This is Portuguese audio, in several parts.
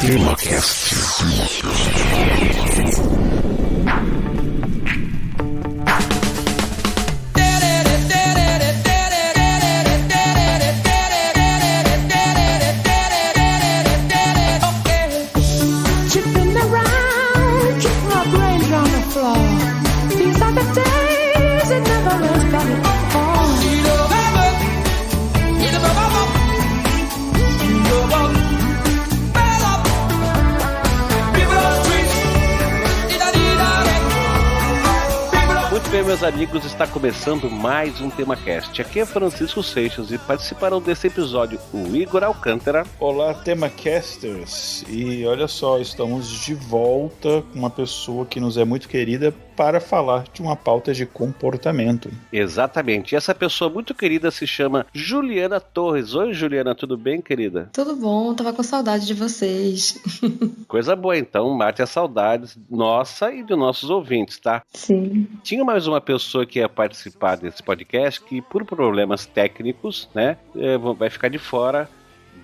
TemaCast. Bem, meus amigos, está começando mais um TemaCast. Aqui é Francisco Seixas e participarão desse episódio o Igor Alcântara. Olá, TemaCasters! E olha só, estamos de volta com uma pessoa que nos é muito querida para falar de uma pauta de comportamento. Exatamente. E essa pessoa muito querida se chama Juliana Torres. Oi, Juliana, tudo bem, querida? Tudo bom, tava com saudade de vocês. Coisa boa, então, mate as saudades nossa e dos nossos ouvintes, tá? Sim. Tinha mais uma pessoa que ia participar desse podcast que, por problemas técnicos, né, vai ficar de fora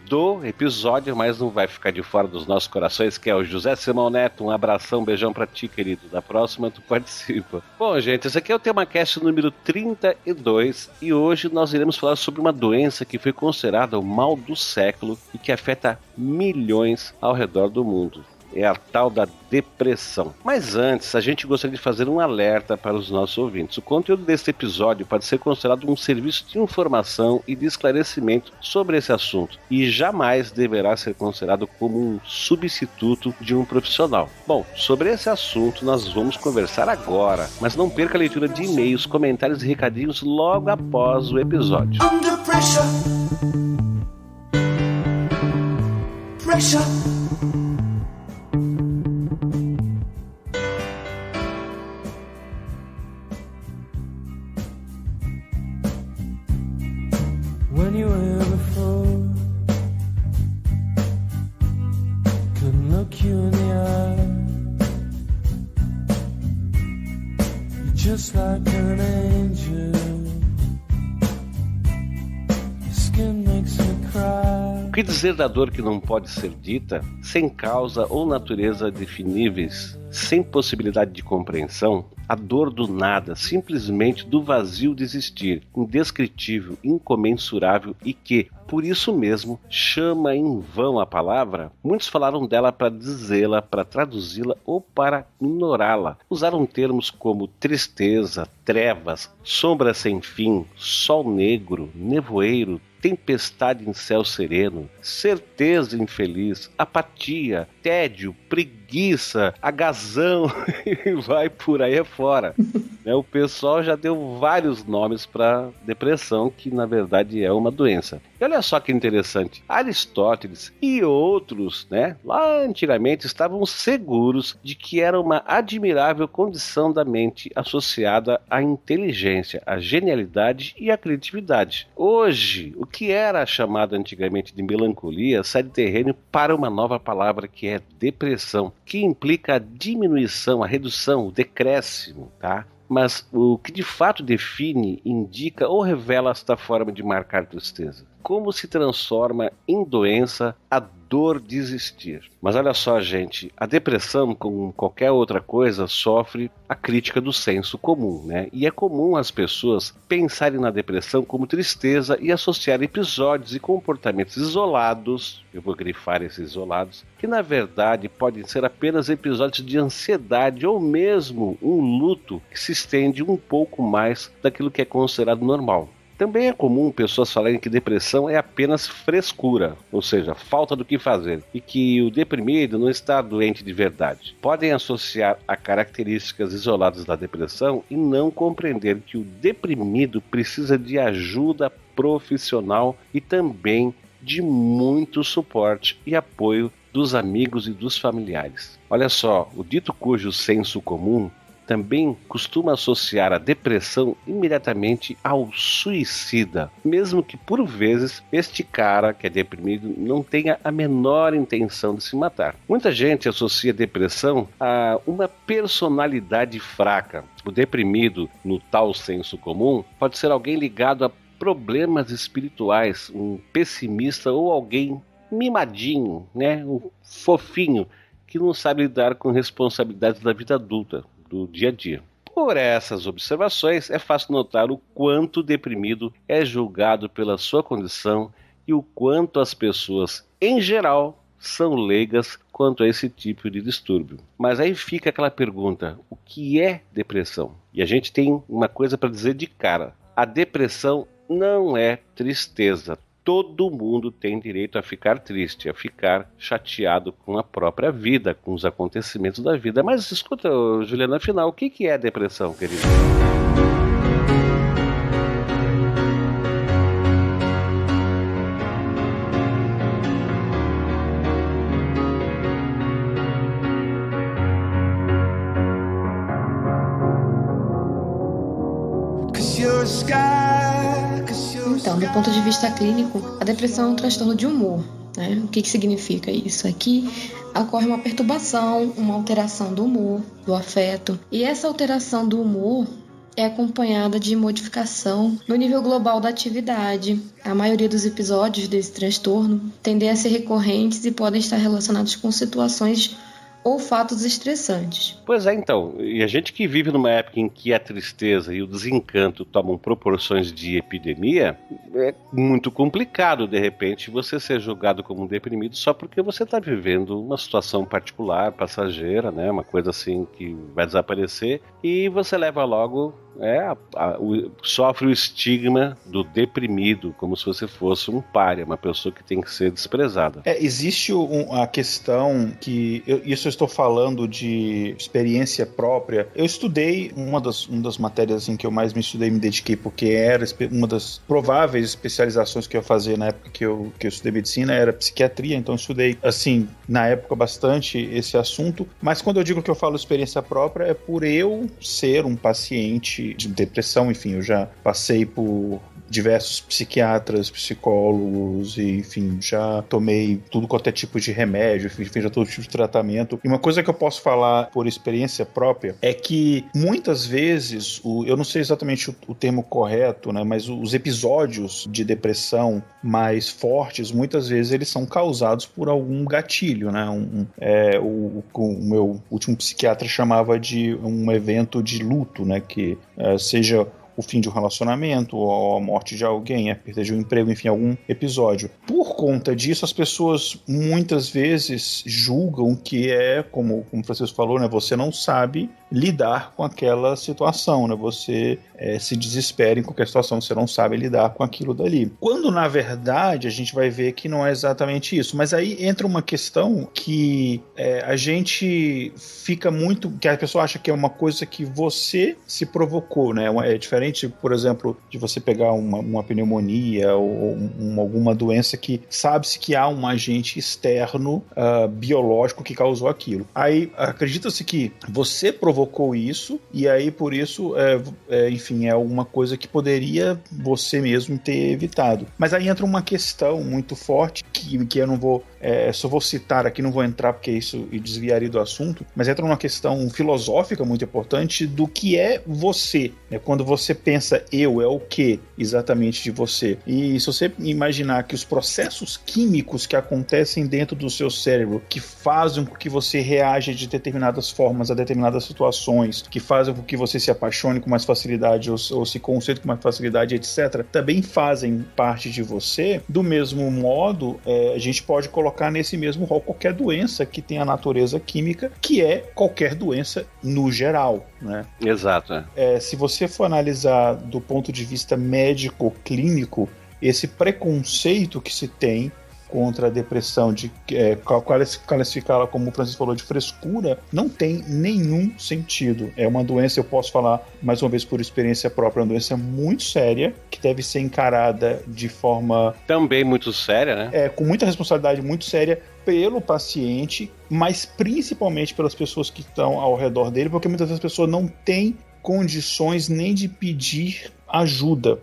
do episódio, mas não vai ficar de fora dos nossos corações, que é o José Simão Neto. Um abração, um beijão pra ti, querido. Da próxima tu participa. Bom, gente, esse aqui é o TemaCast número 32 e hoje nós iremos falar sobre uma doença que foi considerada o mal do século e que afeta milhões ao redor do mundo. É a tal da depressão. Mas antes, a gente gostaria de fazer um alerta para os nossos ouvintes. O conteúdo deste episódio pode ser considerado um serviço de informação e de esclarecimento sobre esse assunto e jamais deverá ser considerado como um substituto de um profissional. Bom, sobre esse assunto nós vamos conversar agora, mas não perca a leitura de e-mails, comentários e recadinhos logo após o episódio. Under pressure. Pressure. When you were before, couldn't look you in the eye. You're just like an angel. Your skin makes me cry. O que dizer da dor que não pode ser dita, sem causa ou natureza definíveis, sem possibilidade de compreensão? A dor do nada, simplesmente do vazio de existir, indescritível, incomensurável e que, por isso mesmo, chama em vão a palavra? Muitos falaram dela para dizê-la, para traduzi-la ou para ignorá-la. Usaram termos como tristeza, trevas, sombra sem fim, sol negro, nevoeiro, tempestade em céu sereno, certeza infeliz, apatia, tédio, preguiça, agazão e vai por aí afora. O pessoal já deu vários nomes para depressão, que na verdade é uma doença. E olha só que interessante, Aristóteles e outros, lá antigamente estavam seguros de que era uma admirável condição da mente associada à inteligência, à genialidade e à criatividade. Hoje, o que era chamado antigamente de melancolia cede terreno para uma nova palavra que é depressão, que implica a diminuição, a redução, o decréscimo, tá? Mas o que de fato define, indica ou revela esta forma de marcar tristeza? Como se transforma em doença a dor de existir? Mas olha só, gente, a depressão, como qualquer outra coisa, sofre a crítica do senso comum, E é comum as pessoas pensarem na depressão como tristeza e associar episódios e comportamentos isolados, eu vou grifar esses isolados, que na verdade podem ser apenas episódios de ansiedade ou mesmo um luto que se estende um pouco mais daquilo que é considerado normal. Também é comum pessoas falarem que depressão é apenas frescura, ou seja, falta do que fazer, e que o deprimido não está doente de verdade. Podem associar a características isoladas da depressão e não compreender que o deprimido precisa de ajuda profissional e também de muito suporte e apoio dos amigos e dos familiares. Olha só, o dito cujo senso comum também costuma associar a depressão imediatamente ao suicida, mesmo que por vezes este cara que é deprimido não tenha a menor intenção de se matar. Muita gente associa depressão a uma personalidade fraca. O deprimido, no tal senso comum, pode ser alguém ligado a problemas espirituais, um pessimista ou alguém mimadinho, né? Um fofinho que não sabe lidar com responsabilidades da vida adulta, do dia a dia. Por essas observações, é fácil notar o quanto o deprimido é julgado pela sua condição e o quanto as pessoas, em geral, são leigas quanto a esse tipo de distúrbio. Mas aí fica aquela pergunta, o que é depressão? E a gente tem uma coisa para dizer de cara. A depressão não é tristeza. Todo mundo tem direito a ficar triste, a ficar chateado com a própria vida, com os acontecimentos da vida. Mas escuta, Juliana, afinal, o que é depressão, querido? Então, do ponto de vista clínico, a depressão é um transtorno de humor. Né? O que significa isso? É que ocorre uma perturbação, uma alteração do humor, do afeto. E essa alteração do humor é acompanhada de modificação no nível global da atividade. A maioria dos episódios desse transtorno tendem a ser recorrentes e podem estar relacionados com situações ou fatos estressantes. Pois é, então, e a gente que vive numa época em que a tristeza e o desencanto tomam proporções de epidemia, é muito complicado, de repente, você ser julgado como um deprimido só porque você está vivendo uma situação particular, passageira, né, uma coisa assim que vai desaparecer, e você leva logo, sofre o estigma do deprimido, como se você fosse um pária, uma pessoa que tem que ser desprezada. Existe a questão que, isso eu estou falando de experiência própria. Eu estudei, uma das matérias em que eu mais me estudei e me dediquei, porque era uma das prováveis especializações que eu ia fazer na época que eu estudei medicina, era psiquiatria, então eu estudei, assim, na época bastante esse assunto, mas quando eu digo que eu falo experiência própria, é por eu ser um paciente de depressão, enfim, eu já passei por diversos psiquiatras, psicólogos, e, enfim, já tomei tudo quanto é tipo de remédio, enfim, já todo tipo de tratamento. E uma coisa que eu posso falar por experiência própria é que muitas vezes, eu não sei exatamente o termo correto, né, mas os episódios de depressão mais fortes, muitas vezes eles são causados por algum gatilho, né? O meu último psiquiatra chamava de um evento de luto, né, que seja o fim de um relacionamento, ou a morte de alguém, a perda de um emprego, enfim, algum episódio. Por conta disso, as pessoas muitas vezes julgam que como o Francisco falou, né, você não sabe lidar com aquela situação, né, você se desespera em qualquer situação, você não sabe lidar com aquilo dali. Quando, na verdade, a gente vai ver que não é exatamente isso. Mas aí entra uma questão que a gente fica muito... que a pessoa acha que é uma coisa que você se provocou, né? É diferente, por exemplo, de você pegar uma pneumonia ou alguma doença que sabe-se que há um agente externo biológico que causou aquilo. Aí acredita-se que você provocou isso e aí por isso, enfim, é uma coisa que poderia você mesmo ter evitado. Mas aí entra uma questão muito forte que eu não vou... só vou citar aqui, não vou entrar porque isso desviaria do assunto, mas entra uma questão filosófica muito importante do que é você. Quando você pensa eu, é o que exatamente de você? E se você imaginar que os processos químicos que acontecem dentro do seu cérebro, que fazem com que você reaja de determinadas formas a determinadas situações, que fazem com que você se apaixone com mais facilidade ou se concentre com mais facilidade, etc., também fazem parte de você. Do mesmo modo, a gente pode colocar nesse mesmo rol qualquer doença que tem a natureza química, que é qualquer doença no geral, né? Exato. Se você for analisar do ponto de vista médico-clínico, esse preconceito que se tem contra a depressão, de classificá-la, como o Francisco falou, de frescura, não tem nenhum sentido. É uma doença, eu posso falar mais uma vez por experiência própria, uma doença muito séria, que deve ser encarada de forma... também muito séria, né? Com muita responsabilidade, muito séria pelo paciente, mas principalmente pelas pessoas que estão ao redor dele, porque muitas vezes as pessoas não têm condições nem de pedir ajuda.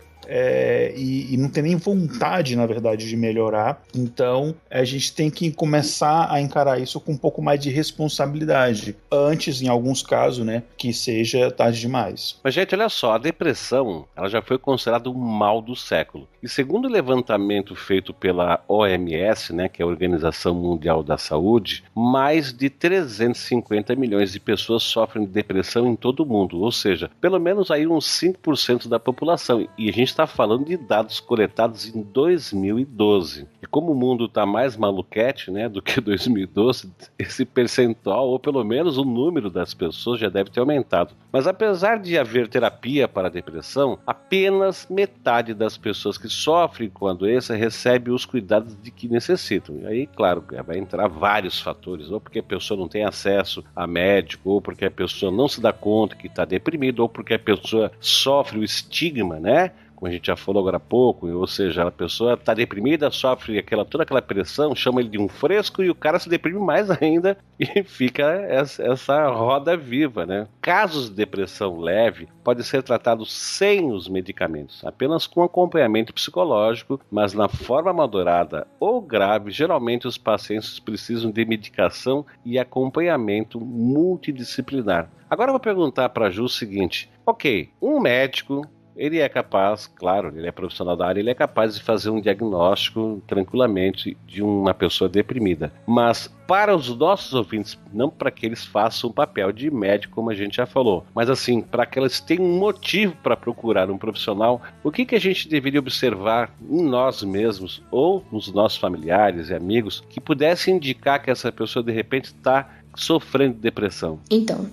e não tem nem vontade, na verdade, de melhorar. Então, a gente tem que começar a encarar isso com um pouco mais de responsabilidade. Antes, em alguns casos, né, que seja tarde demais. Mas, gente, olha só, a depressão ela já foi considerada um mal do século. E segundo o levantamento feito pela OMS, né, que é a Organização Mundial da Saúde, mais de 350 milhões de pessoas sofrem de depressão em todo o mundo, ou seja, pelo menos aí uns 5% da população. E a gente está falando de dados coletados em 2012. E como o mundo está mais maluquete, né, do que 2012, esse percentual, ou pelo menos o número das pessoas já deve ter aumentado. Mas apesar de haver terapia para a depressão, apenas metade das pessoas que sofrem com a doença recebe os cuidados de que necessitam. E aí, claro, vai entrar vários fatores, ou porque a pessoa não tem acesso a médico, ou porque a pessoa não se dá conta que está deprimida, ou porque a pessoa sofre o estigma, né? Como a gente já falou agora há pouco, ou seja, a pessoa está deprimida, sofre toda aquela pressão, chama ele de um fresco e o cara se deprime mais ainda e fica essa roda viva, né? Casos de depressão leve podem ser tratados sem os medicamentos, apenas com acompanhamento psicológico, mas na forma madurada ou grave, geralmente os pacientes precisam de medicação e acompanhamento multidisciplinar. Agora eu vou perguntar para a Ju o seguinte, ok, um médico ele é capaz, claro, ele é profissional da área, ele é capaz de fazer um diagnóstico tranquilamente de uma pessoa deprimida. Mas para os nossos ouvintes, não para que eles façam o papel de médico, como a gente já falou, mas assim, para que elas tenham um motivo para procurar um profissional, o que a gente deveria observar em nós mesmos ou nos nossos familiares e amigos que pudesse indicar que essa pessoa de repente está sofrendo de depressão? Então,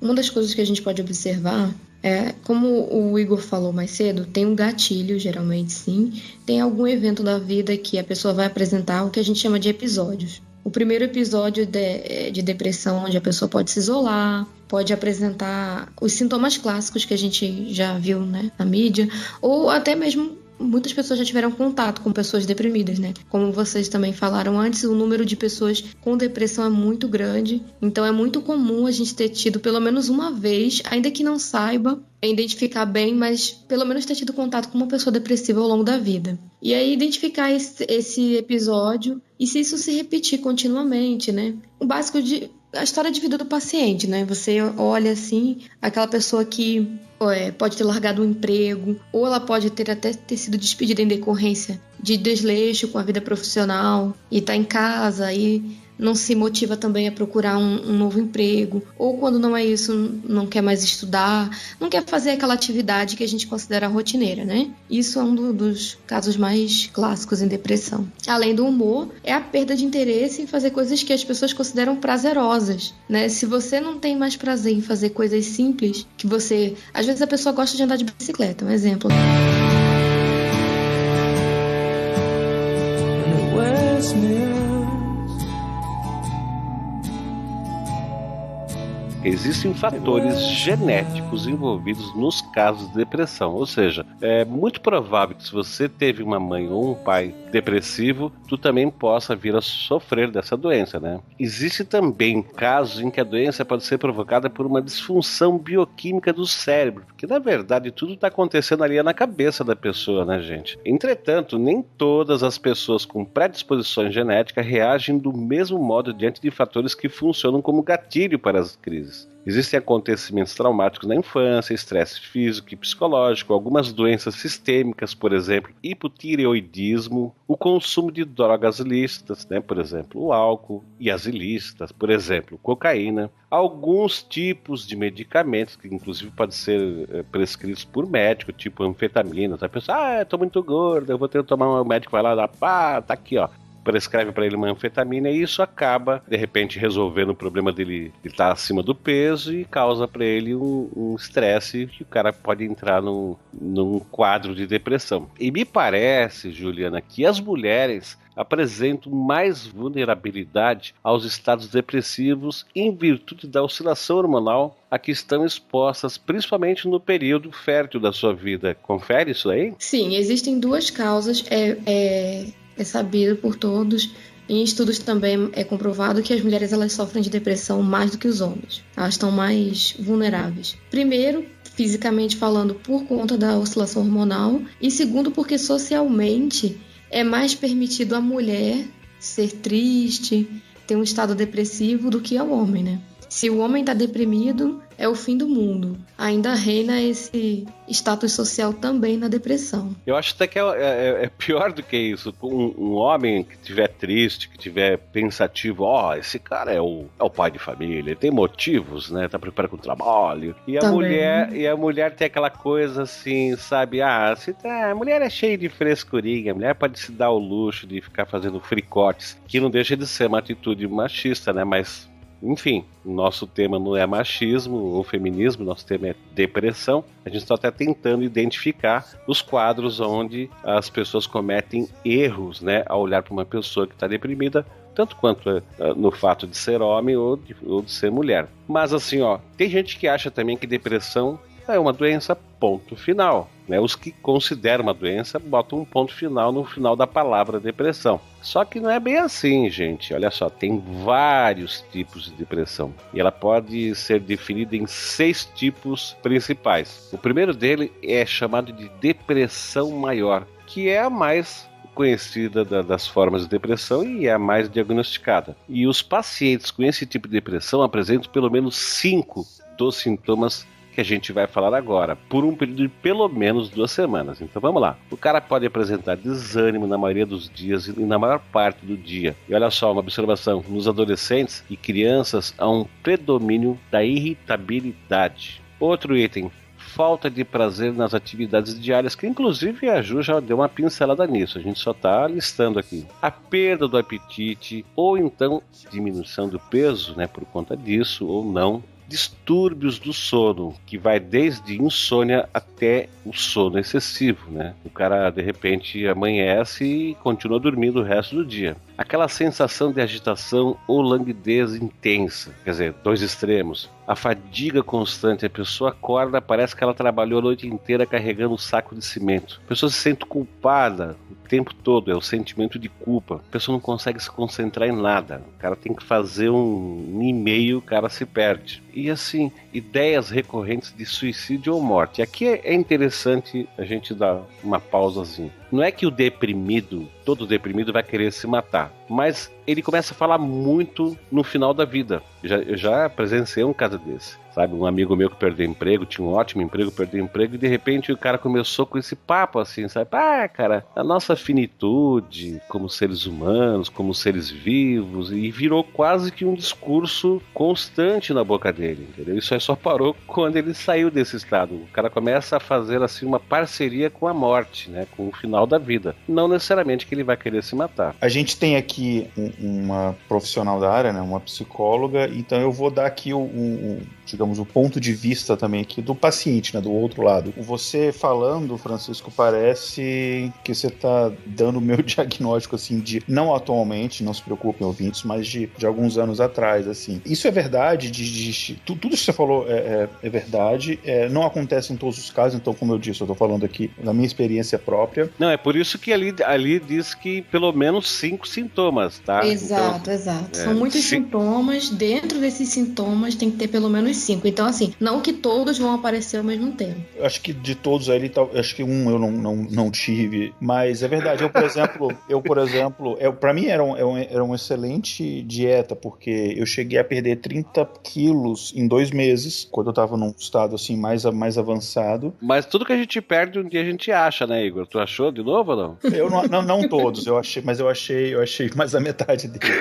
uma das coisas que a gente pode observar como o Igor falou mais cedo, tem um gatilho, geralmente sim, tem algum evento da vida que a pessoa vai apresentar o que a gente chama de episódios. O primeiro episódio de depressão, onde a pessoa pode se isolar, pode apresentar os sintomas clássicos que a gente já viu, né, na mídia, ou até mesmo muitas pessoas já tiveram contato com pessoas deprimidas, né? Como vocês também falaram antes, o número de pessoas com depressão é muito grande, então é muito comum a gente ter tido pelo menos uma vez, ainda que não saiba identificar bem, mas pelo menos ter tido contato com uma pessoa depressiva ao longo da vida. E aí identificar esse episódio e se isso se repetir continuamente, né? O básico a história de vida do paciente, né? Você olha assim, aquela pessoa que pode ter largado um emprego, ou ela pode até ter sido despedida em decorrência de desleixo com a vida profissional e tá em casa e não se motiva também a procurar um novo emprego, ou quando não é isso, não quer mais estudar, não quer fazer aquela atividade que a gente considera rotineira, né? Isso é um dos casos mais clássicos em depressão. Além do humor, é a perda de interesse em fazer coisas que as pessoas consideram prazerosas, né? Se você não tem mais prazer em fazer coisas simples, que você... Às vezes a pessoa gosta de andar de bicicleta, um exemplo. Existem fatores genéticos envolvidos nos casos de depressão, ou seja, é muito provável que se você teve uma mãe ou um pai depressivo, tu também possa vir a sofrer dessa doença, né? Existem também casos em que a doença pode ser provocada por uma disfunção bioquímica do cérebro, porque na verdade tudo está acontecendo ali na cabeça da pessoa, né, gente? Entretanto, nem todas as pessoas com predisposições genéticas reagem do mesmo modo diante de fatores que funcionam como gatilho para as crises. Existem acontecimentos traumáticos na infância, estresse físico e psicológico, algumas doenças sistêmicas, por exemplo, hipotireoidismo, o consumo de drogas lícitas, né, por exemplo, o álcool, e as ilícitas, por exemplo, cocaína, alguns tipos de medicamentos que inclusive podem ser prescritos por médico, tipo anfetaminas. A pessoa, estou muito gorda, eu vou ter que tomar, o médico vai lá, tá aqui, ó. Prescreve para ele uma anfetamina e isso acaba, de repente, resolvendo o problema dele estar acima do peso e causa para ele um estresse que o cara pode entrar num quadro de depressão. E me parece, Juliana, que as mulheres apresentam mais vulnerabilidade aos estados depressivos em virtude da oscilação hormonal a que estão expostas, principalmente no período fértil da sua vida. Confere isso aí? Sim, existem duas causas. É sabido por todos, Em estudos também é comprovado que as mulheres elas sofrem de depressão mais do que os homens. Elas estão mais vulneráveis. Primeiro, fisicamente falando, por conta da oscilação hormonal. E segundo, porque socialmente é mais permitido a mulher ser triste, ter um estado depressivo do que ao homem, né? Se o homem está deprimido, é o fim do mundo. Ainda reina esse status social também na depressão. Eu acho até que é pior do que isso. Um homem que estiver triste, que estiver pensativo, esse cara é o pai de família, ele tem motivos, né? Tá preparado com o trabalho. E a mulher tem aquela coisa assim, sabe? A mulher é cheia de frescurinha, a mulher pode se dar o luxo de ficar fazendo fricotes, que não deixa de ser uma atitude machista, né? Mas enfim, nosso tema não é machismo ou feminismo, nosso tema é depressão. A gente está até tentando identificar os quadros onde as pessoas cometem erros, né, ao olhar para uma pessoa que está deprimida, tanto quanto no fato de ser homem ou de ser mulher. Mas assim, tem gente que acha também que depressão é uma doença ponto final, né? Os que consideram uma doença botam um ponto final no final da palavra depressão. Só que não é bem assim, gente. Olha só, tem vários tipos de depressão e ela pode ser definida em 6 tipos principais. O primeiro dele é chamado de depressão maior, que é a mais conhecida das formas de depressão e é a mais diagnosticada. E os pacientes com esse tipo de depressão apresentam pelo menos 5 dos sintomas que a gente vai falar agora, por um período de pelo menos 2 semanas. Então vamos lá. O cara pode apresentar desânimo na maioria dos dias e na maior parte do dia. E olha só, uma observação, nos adolescentes e crianças há um predomínio da irritabilidade. Outro item, falta de prazer nas atividades diárias, que inclusive a Ju já deu uma pincelada nisso, a gente só está listando aqui. A perda do apetite, ou então diminuição do peso, né, por conta disso, ou não. Distúrbios do sono, que vai desde insônia até o sono excessivo, né? O cara, de repente, amanhece e continua dormindo o resto do dia. Aquela sensação de agitação ou languidez intensa, quer dizer, 2 extremos. A fadiga constante, a pessoa acorda, parece que ela trabalhou a noite inteira carregando um saco de cimento. A pessoa se sente culpada o tempo todo, é o sentimento de culpa. A pessoa não consegue se concentrar em nada. O cara tem que fazer um e-mail, o cara se perde. E assim, ideias recorrentes de suicídio ou morte. E aqui é interessante a gente dar uma pausazinha. Não é que o deprimido, todo deprimido vai querer se matar, mas ele começa a falar muito no final da vida. Eu já presenciei um caso desse. Sabe, um amigo meu que perdeu emprego, tinha um ótimo emprego, perdeu emprego, e de repente o cara começou com esse papo assim, sabe? Cara, a nossa finitude como seres humanos, como seres vivos, e virou quase que um discurso constante na boca dele, entendeu? Isso aí só parou quando ele saiu desse estado. O cara começa a fazer assim uma parceria com a morte, né? Com o final da vida. Não necessariamente que ele vai querer se matar. A gente tem aqui uma profissional da área, né? Uma psicóloga, então eu vou dar aqui digamos, o ponto de vista também aqui do paciente, né, do outro lado. Você falando, Francisco, parece que você está dando o meu diagnóstico, assim, de, não atualmente, não se preocupem, ouvintes, mas de alguns anos atrás, assim. Isso é verdade, tudo que você falou é verdade, não acontece em todos os casos, então, como eu disse, eu estou falando aqui da minha experiência própria. Não, é por isso que ali diz que pelo menos 5 sintomas, tá? Exato, então, exato. São muitos sintomas, dentro desses sintomas tem que ter pelo menos 5. Então, assim, não que todos vão aparecer ao mesmo tempo. Eu acho que de todos aí, acho que eu não tive, mas é verdade. Eu, por exemplo, pra mim era uma excelente dieta, porque eu cheguei a perder 30 quilos em 2 meses, quando eu tava num estado, assim, mais avançado. Mas tudo que a gente perde, um dia a gente acha, né, Igor? Tu achou de novo ou não? Eu não todos, eu achei mais da metade dele.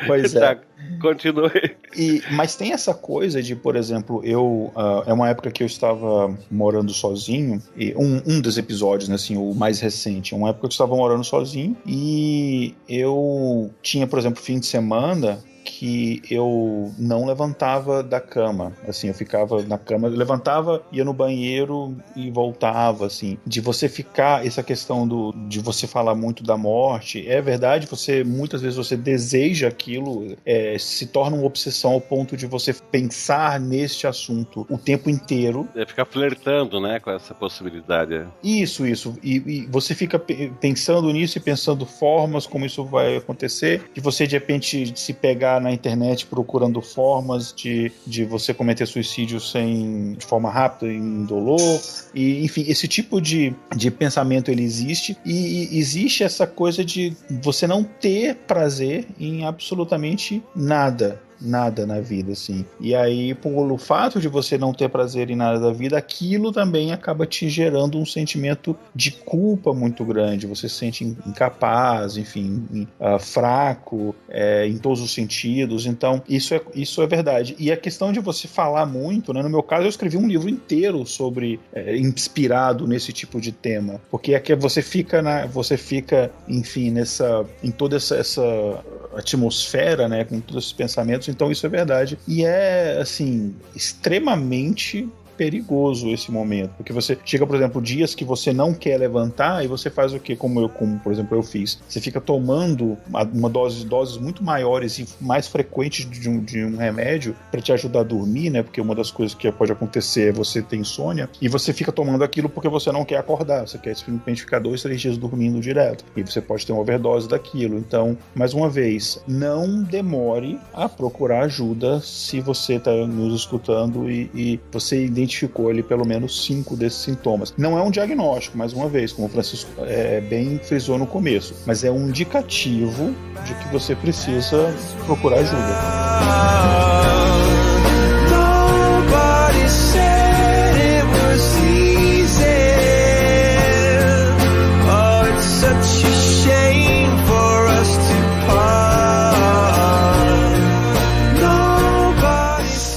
Pois é. Tá, continue. Mas tem essa coisa de, por exemplo, é uma época que eu estava morando sozinho, e um dos episódios, né, assim, o mais recente, uma época que eu estava morando sozinho, e eu tinha, por exemplo, fim de semana que eu não levantava da cama. Assim, eu ficava na cama, eu levantava, ia no banheiro e voltava, assim. De você ficar, essa questão de você falar muito da morte, é verdade, muitas vezes você deseja aquilo, se torna uma obsessão ao ponto de você pensar neste assunto o tempo inteiro. Ficar flertando, né, com essa possibilidade. Isso. E você fica pensando nisso e pensando formas como isso vai acontecer, de você de repente se pegar na internet procurando formas de você cometer suicídio de forma rápida, indolor, e enfim, esse tipo de pensamento ele existe, e existe essa coisa de você não ter prazer em absolutamente nada na vida, assim. E aí, pelo fato de você não ter prazer em nada da vida, aquilo também acaba te gerando um sentimento de culpa muito grande. Você se sente incapaz, enfim, fraco, em todos os sentidos. Então, isso é verdade. E a questão de você falar muito, né? No meu caso, eu escrevi um livro inteiro sobre, inspirado nesse tipo de tema. Porque é que você fica, enfim, em toda essa atmosfera, né? Com todos esses pensamentos. Então isso é verdade. E é, assim, extremamente perigoso esse momento, porque você chega, por exemplo, dias que você não quer levantar e você faz o quê? Como por exemplo, eu fiz. Você fica tomando doses muito maiores e mais frequentes de um remédio para te ajudar a dormir, né? Porque uma das coisas que pode acontecer é você ter insônia, e você fica tomando aquilo porque você não quer acordar, você quer simplesmente ficar 2-3 dias dormindo direto, e você pode ter uma overdose daquilo. Então, mais uma vez, não demore a procurar ajuda se você está nos escutando e você identificou ali pelo menos 5 desses sintomas. Não é um diagnóstico, mais uma vez, como o Francisco bem frisou no começo, mas é um indicativo de que você precisa procurar ajuda. Nobody said it was easy. Oh, it's such a shame for us to part.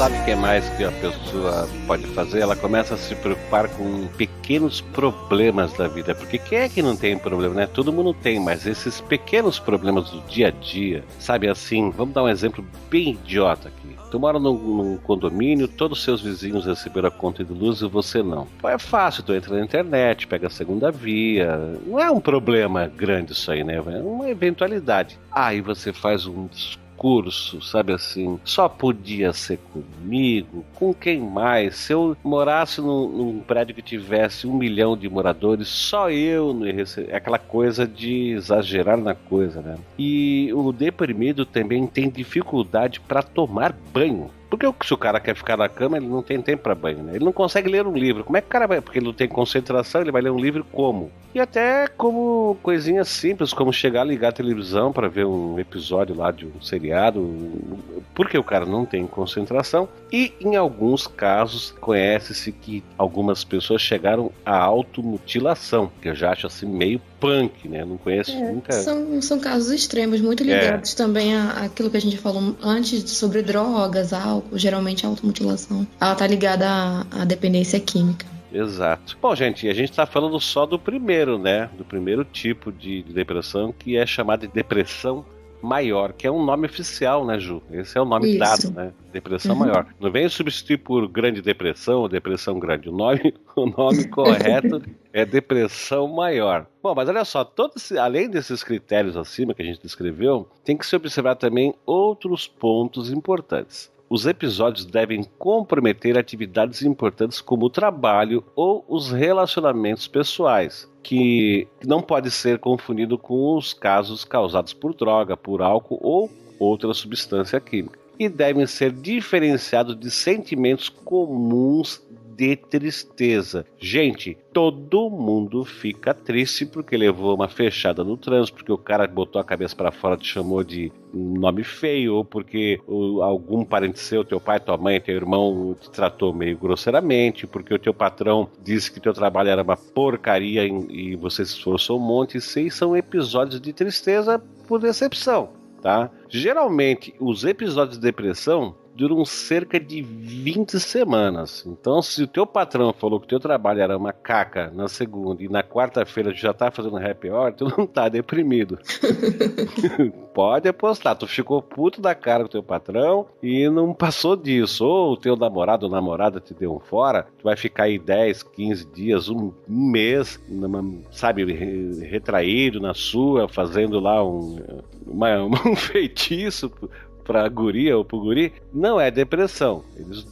Sabe o que mais que a pessoa pode fazer? Ela começa a se preocupar com pequenos problemas da vida, porque quem é que não tem problema, né? Todo mundo tem, mas esses pequenos problemas do dia a dia, sabe assim, vamos dar um exemplo bem idiota aqui. Tu mora num condomínio, todos os seus vizinhos receberam a conta de luz e você não. Pô, é fácil, tu entra na internet, pega a segunda via, não é um problema grande isso aí, né? É uma eventualidade. Aí você faz um discurso, sabe assim, só podia ser comigo, com quem mais? Se eu morasse num prédio que tivesse 1 milhão de moradores, só eu não ia receber. É aquela coisa de exagerar na coisa, né? E o deprimido também tem dificuldade para tomar banho. Porque se o cara quer ficar na cama, ele não tem tempo para banho, né? Ele não consegue ler um livro. Como é que o cara vai? Porque ele não tem concentração, ele vai ler um livro como? E até como coisinhas simples, como chegar, ligar a televisão para ver um episódio lá de um seriado, porque o cara não tem concentração. E em alguns casos, conhece-se que algumas pessoas chegaram à automutilação, que eu já acho assim meio punk, né? Não conheço nunca. São casos extremos, muito ligados também àquilo que a gente falou antes sobre drogas, álcool, geralmente a automutilação. Ela tá ligada à dependência química. Exato. Bom, gente, a gente tá falando só do primeiro, né? Do primeiro tipo de depressão, que é chamada de depressão maior, que é um nome oficial, né, Ju? Esse é o nome dado, né? Depressão maior. Não vem substituir por grande depressão ou depressão grande. O nome correto é depressão maior. Bom, mas olha só, além desses critérios acima que a gente descreveu, tem que se observar também outros pontos importantes. Os episódios devem comprometer atividades importantes como o trabalho ou os relacionamentos pessoais, que não pode ser confundido com os casos causados por droga, por álcool ou outra substância química. E devem ser diferenciados de sentimentos comuns de tristeza. Gente, todo mundo fica triste porque levou uma fechada no trânsito, porque o cara botou a cabeça para fora, te chamou de nome feio, ou porque algum parente seu, teu pai, tua mãe, teu irmão te tratou meio grosseiramente, porque o teu patrão disse que teu trabalho era uma porcaria e você se esforçou um monte. Isso são episódios de tristeza por decepção, tá? Geralmente, os episódios de depressão duram cerca de 20 semanas. Então, se o teu patrão falou que o teu trabalho era uma caca na segunda e na quarta-feira tu já tá fazendo happy hour, tu não tá deprimido. Pode apostar, tu ficou puto da cara com o teu patrão e não passou disso. Ou o teu namorado ou namorada te deu um fora, tu vai ficar aí 10, 15 dias, um mês, sabe, retraído na sua, fazendo lá um feitiço pra guria ou pro guri. Não é depressão. Eles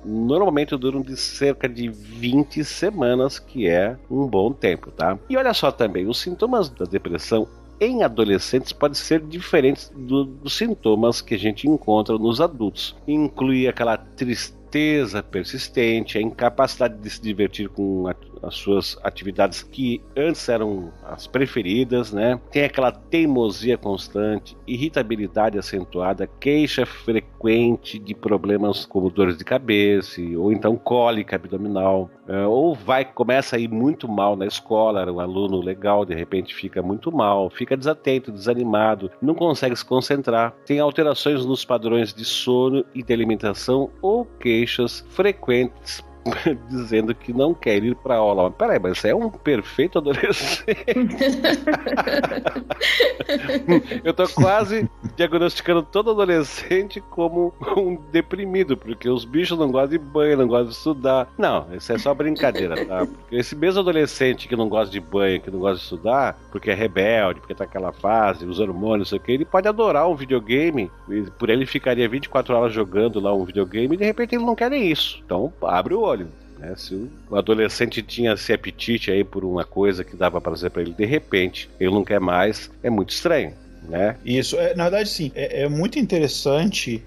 normalmente duram de cerca de 20 semanas, que é um bom tempo, tá? E olha só também, os sintomas da depressão em adolescentes podem ser diferentes dos sintomas que a gente encontra nos adultos. Inclui aquela tristeza persistente, a incapacidade de se divertir com as suas atividades que antes eram as preferidas, né? Tem aquela teimosia constante, irritabilidade acentuada, queixa frequente de problemas como dores de cabeça, ou então cólica abdominal, ou começa a ir muito mal na escola, era um aluno legal, de repente fica muito mal, fica desatento, desanimado, não consegue se concentrar, tem alterações nos padrões de sono e de alimentação ou queixas frequentes dizendo que não quer ir pra aula. Mas peraí, mas você é um perfeito adolescente. Eu tô quase diagnosticando todo adolescente como um deprimido, porque os bichos não gostam de banho, não gostam de estudar. Não, isso é só brincadeira, tá? Porque esse mesmo adolescente que não gosta de banho, que não gosta de estudar, porque é rebelde, porque tá naquela fase, os hormônios, não sei o que, ele pode adorar um videogame, e por ele ficaria 24 horas jogando lá um videogame, e de repente ele não quer nem isso. Então, abre o olho. Se o adolescente tinha esse apetite aí por uma coisa que dava prazer para ele, de repente ele não quer mais, é muito estranho, né? Isso, na verdade sim, é muito interessante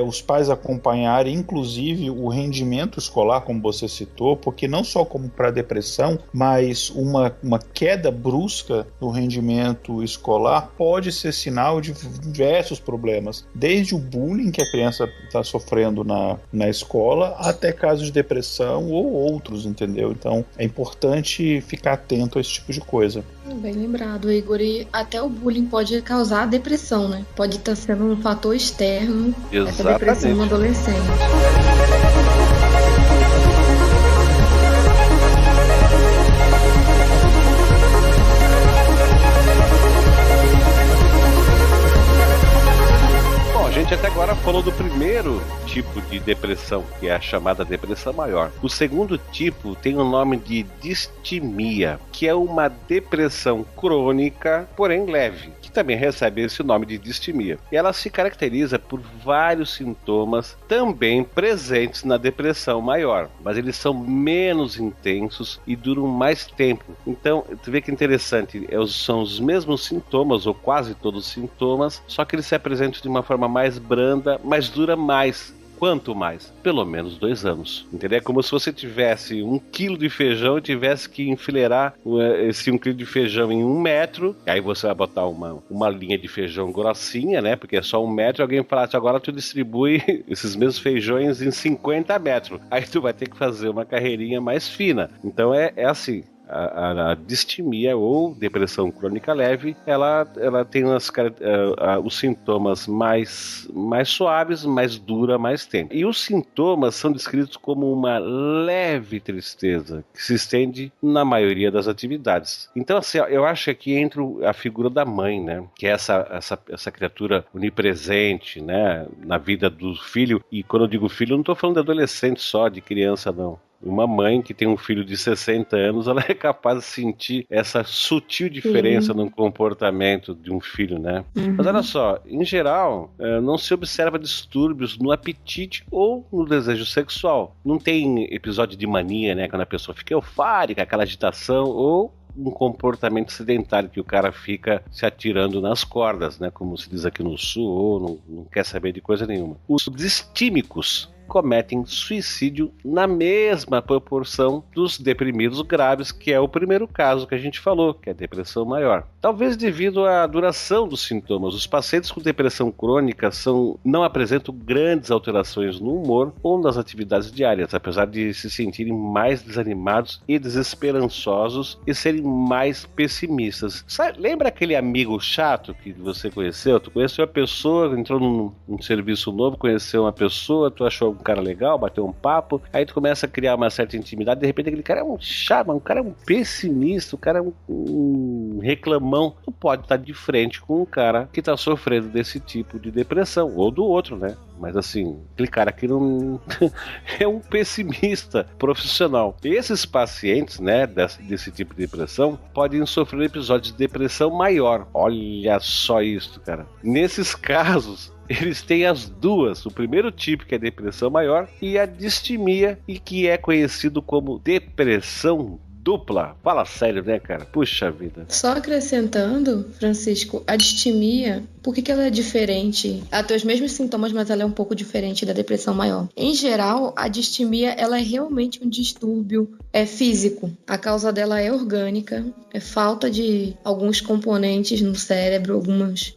os pais acompanharem inclusive o rendimento escolar, como você citou, porque não só como para depressão, mas uma queda brusca no rendimento escolar pode ser sinal de diversos problemas, desde o bullying que a criança está sofrendo na escola, até casos de depressão ou outros, entendeu? Então é importante ficar atento a esse tipo de coisa. Bem lembrado, Igor, e até o bullying pode causar depressão, né? Pode estar sendo um fator externo. Exatamente. Essa depressão no adolescente. Bom, a gente até agora falou do primeiro tipo de depressão, que é a chamada depressão maior. O segundo tipo tem o nome de distimia, que é uma depressão crônica, porém leve, que também recebe esse nome de distimia. E ela se caracteriza por vários sintomas também presentes na depressão maior, mas eles são menos intensos e duram mais tempo. Então, tu vê que interessante, são os mesmos sintomas, ou quase todos os sintomas, só que eles se apresentam de uma forma mais branda, mas dura mais. Quanto mais? Pelo menos 2 anos. Entendeu? É como se você tivesse 1 quilo de feijão e tivesse que enfileirar esse 1 quilo de feijão em 1 metro. Aí você vai botar uma linha de feijão grossinha, né? Porque é só 1 metro. E alguém falasse, agora tu distribui esses mesmos feijões em 50 metros. Aí tu vai ter que fazer uma carreirinha mais fina. Então é assim. A distimia ou depressão crônica leve, ela tem os sintomas mais suaves, mas dura mais tempo. E os sintomas são descritos como uma leve tristeza que se estende na maioria das atividades. Então, assim, eu acho que aqui entra a figura da mãe, né? Que é essa criatura onipresente, né? Na vida do filho. E quando eu digo filho, eu não estou falando de adolescente só, de criança, não. Uma mãe que tem um filho de 60 anos, ela é capaz de sentir essa sutil diferença no comportamento de um filho, né? Mas olha só, em geral, não se observa distúrbios no apetite ou no desejo sexual. Não tem episódio de mania, né? Quando a pessoa fica eufórica, aquela agitação, ou um comportamento sedentário que o cara fica se atirando nas cordas, né? Como se diz aqui no sul, ou não quer saber de coisa nenhuma. Os distímicos cometem suicídio na mesma proporção dos deprimidos graves, que é o primeiro caso que a gente falou, que é a depressão maior. Talvez devido à duração dos sintomas, os pacientes com depressão crônica não apresentam grandes alterações no humor ou nas atividades diárias, apesar de se sentirem mais desanimados e desesperançosos e serem mais pessimistas. Lembra aquele amigo chato que você conheceu? Tu conheceu a pessoa, entrou num serviço novo, conheceu uma pessoa, tu achou um cara legal, bateu um papo, aí tu começa a criar uma certa intimidade, de repente aquele cara é um chato, um cara é um pessimista, o cara é um reclamão. Tu pode estar de frente com um cara que está sofrendo desse tipo de depressão, ou do outro, né? Mas assim, aquele cara que não é um pessimista profissional. Esses pacientes, né, desse tipo de depressão, podem sofrer episódios de depressão maior. Olha só isso, cara. Nesses casos, eles têm as duas, o primeiro tipo, que é a depressão maior, e a distimia, e que é conhecido como depressão dupla. Fala sério, né, cara? Puxa vida. Só acrescentando, Francisco, a distimia, por que ela é diferente? Ela tem os mesmos sintomas, mas ela é um pouco diferente da depressão maior. Em geral, a distimia, ela é realmente um distúrbio físico. A causa dela é orgânica, é falta de alguns componentes no cérebro,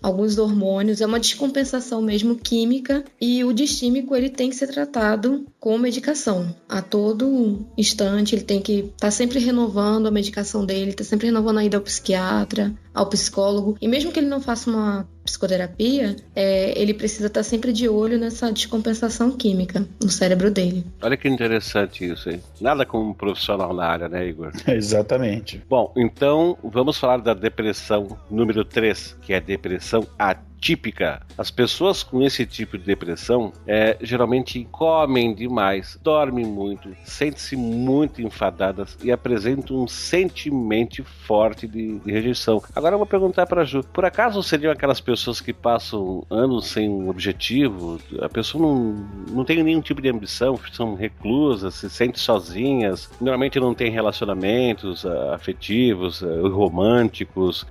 alguns hormônios, é uma descompensação mesmo química, e o distímico, ele tem que ser tratado com medicação. A todo instante, ele tem que estar sempre renovando a medicação dele, tá sempre renovando a ida ao psiquiatra, ao psicólogo, e mesmo que ele não faça uma psicoterapia, ele precisa estar sempre de olho nessa descompensação química no cérebro dele. Olha que interessante isso, hein? Nada como um profissional na área, né, Igor? Exatamente. Bom, então vamos falar da depressão número 3, que é a depressão atípica. As pessoas com esse tipo de depressão geralmente comem demais, dormem muito, sentem-se muito enfadadas e apresentam um sentimento forte de rejeição. Agora eu vou perguntar para a Ju, por acaso seriam aquelas pessoas que passam anos sem um objetivo? A pessoa não tem nenhum tipo de ambição, são reclusas, se sentem sozinhas, normalmente não tem relacionamentos afetivos, românticos,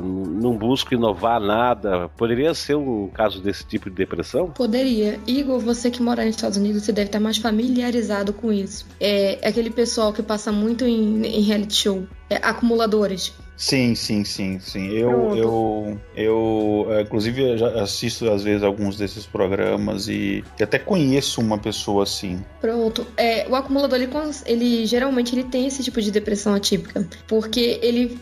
não buscam inovar nada. Poderia ser um caso desse tipo de depressão? Poderia. Igor, você que mora nos Estados Unidos, você deve estar mais familiarizado com isso. É aquele pessoal que passa muito em reality show, acumuladores. Sim. Eu inclusive, eu já assisto às vezes alguns desses programas e até conheço uma pessoa assim. Pronto. O acumulador, ele geralmente ele tem esse tipo de depressão atípica, porque ele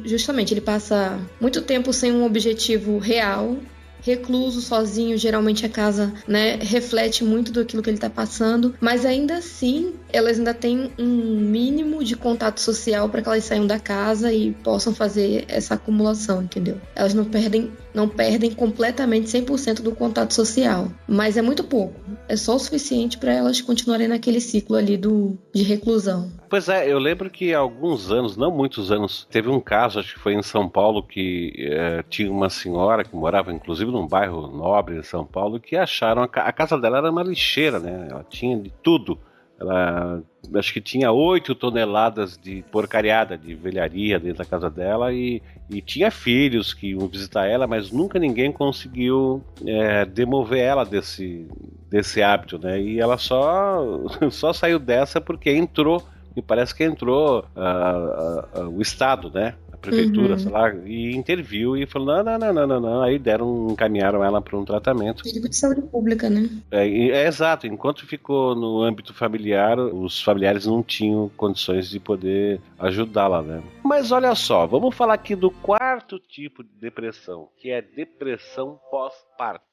justamente ele passa muito tempo sem um objetivo real, recluso, sozinho, geralmente a casa, né, reflete muito daquilo que ele está passando, mas ainda assim, elas ainda têm um mínimo de contato social para que elas saiam da casa e possam fazer essa acumulação, entendeu? Elas não perdem completamente 100% do contato social, mas é muito pouco, é só o suficiente para elas continuarem naquele ciclo ali de reclusão. Pois eu lembro que há alguns anos, não muitos anos, teve um caso, acho que foi em São Paulo, que tinha uma senhora que morava inclusive num bairro nobre de São Paulo, que acharam, a casa dela era uma lixeira, né? Ela tinha de tudo. Ela acho que tinha 8 toneladas de porcariada, de velharia dentro da casa dela, e tinha filhos que iam visitar ela, mas nunca ninguém conseguiu demover ela desse hábito, né? E ela só saiu dessa porque entrou, me parece que entrou o Estado, né? A prefeitura, sei lá, e interviu e falou, não, aí encaminharam ela para um tratamento. Perigo de saúde pública, né? Exato, enquanto ficou no âmbito familiar, os familiares não tinham condições de poder ajudá-la, né? Mas olha só, vamos falar aqui do quarto tipo de depressão, que é depressão pós-parto.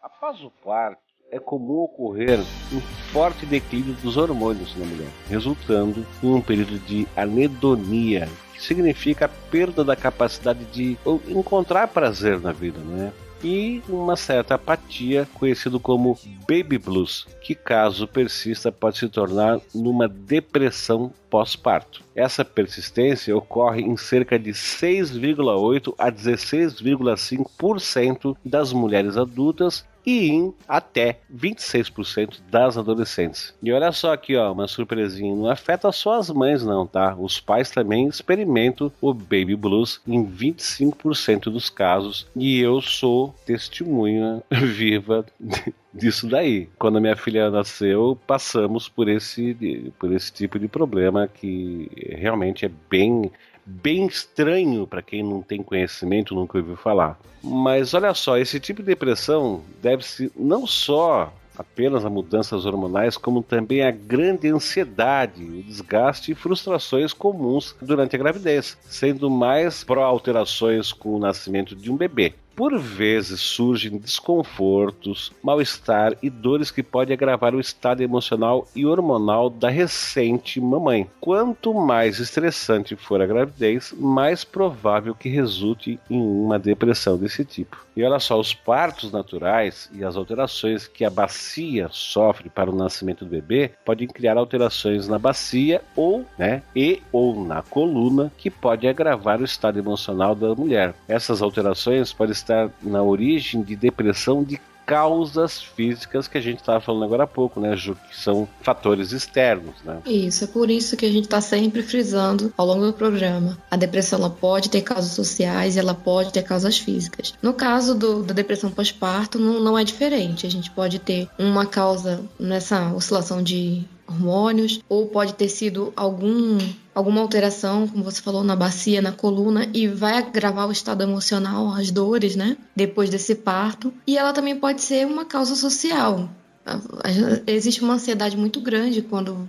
Após o parto, é comum ocorrer um forte declínio dos hormônios na mulher, resultando em um período de anedonia, que significa a perda da capacidade de encontrar prazer na vida, né? E uma certa apatia, conhecido como baby blues, que caso persista pode se tornar numa depressão pós-parto. Essa persistência ocorre em cerca de 6,8 a 16,5% das mulheres adultas e em até 26% das adolescentes. E olha só aqui, ó, uma surpresinha, não afeta só as mães não, tá? Os pais também experimentam o baby blues em 25% dos casos, e eu sou testemunha viva disso daí. Quando a minha filha nasceu, passamos por esse tipo de problema que realmente é bem estranho para quem não tem conhecimento, nunca ouviu falar. Mas olha só, esse tipo de depressão deve-se não só apenas a mudanças hormonais, como também a grande ansiedade, o desgaste e frustrações comuns durante a gravidez, sendo mais alterações com o nascimento de um bebê. Por vezes surgem desconfortos, mal-estar e dores que podem agravar o estado emocional e hormonal da recente mamãe. Quanto mais estressante for a gravidez, mais provável que resulte em uma depressão desse tipo. E olha só, os partos naturais e as alterações que a bacia sofre para o nascimento do bebê podem criar alterações na bacia ou na coluna, que pode agravar o estado emocional da mulher. Essas alterações podem estar na origem de depressão de causas físicas que a gente estava falando agora há pouco, né, Ju, que são fatores externos, né? Isso, é por isso que a gente está sempre frisando ao longo do programa. A depressão ela pode ter causas sociais e ela pode ter causas físicas. No caso da depressão pós-parto, não é diferente. A gente pode ter uma causa nessa oscilação de hormônios, ou pode ter sido alguma alteração, como você falou, na bacia, na coluna, e vai agravar o estado emocional, as dores, né, depois desse parto. E ela também pode ser uma causa social. Existe uma ansiedade muito grande quando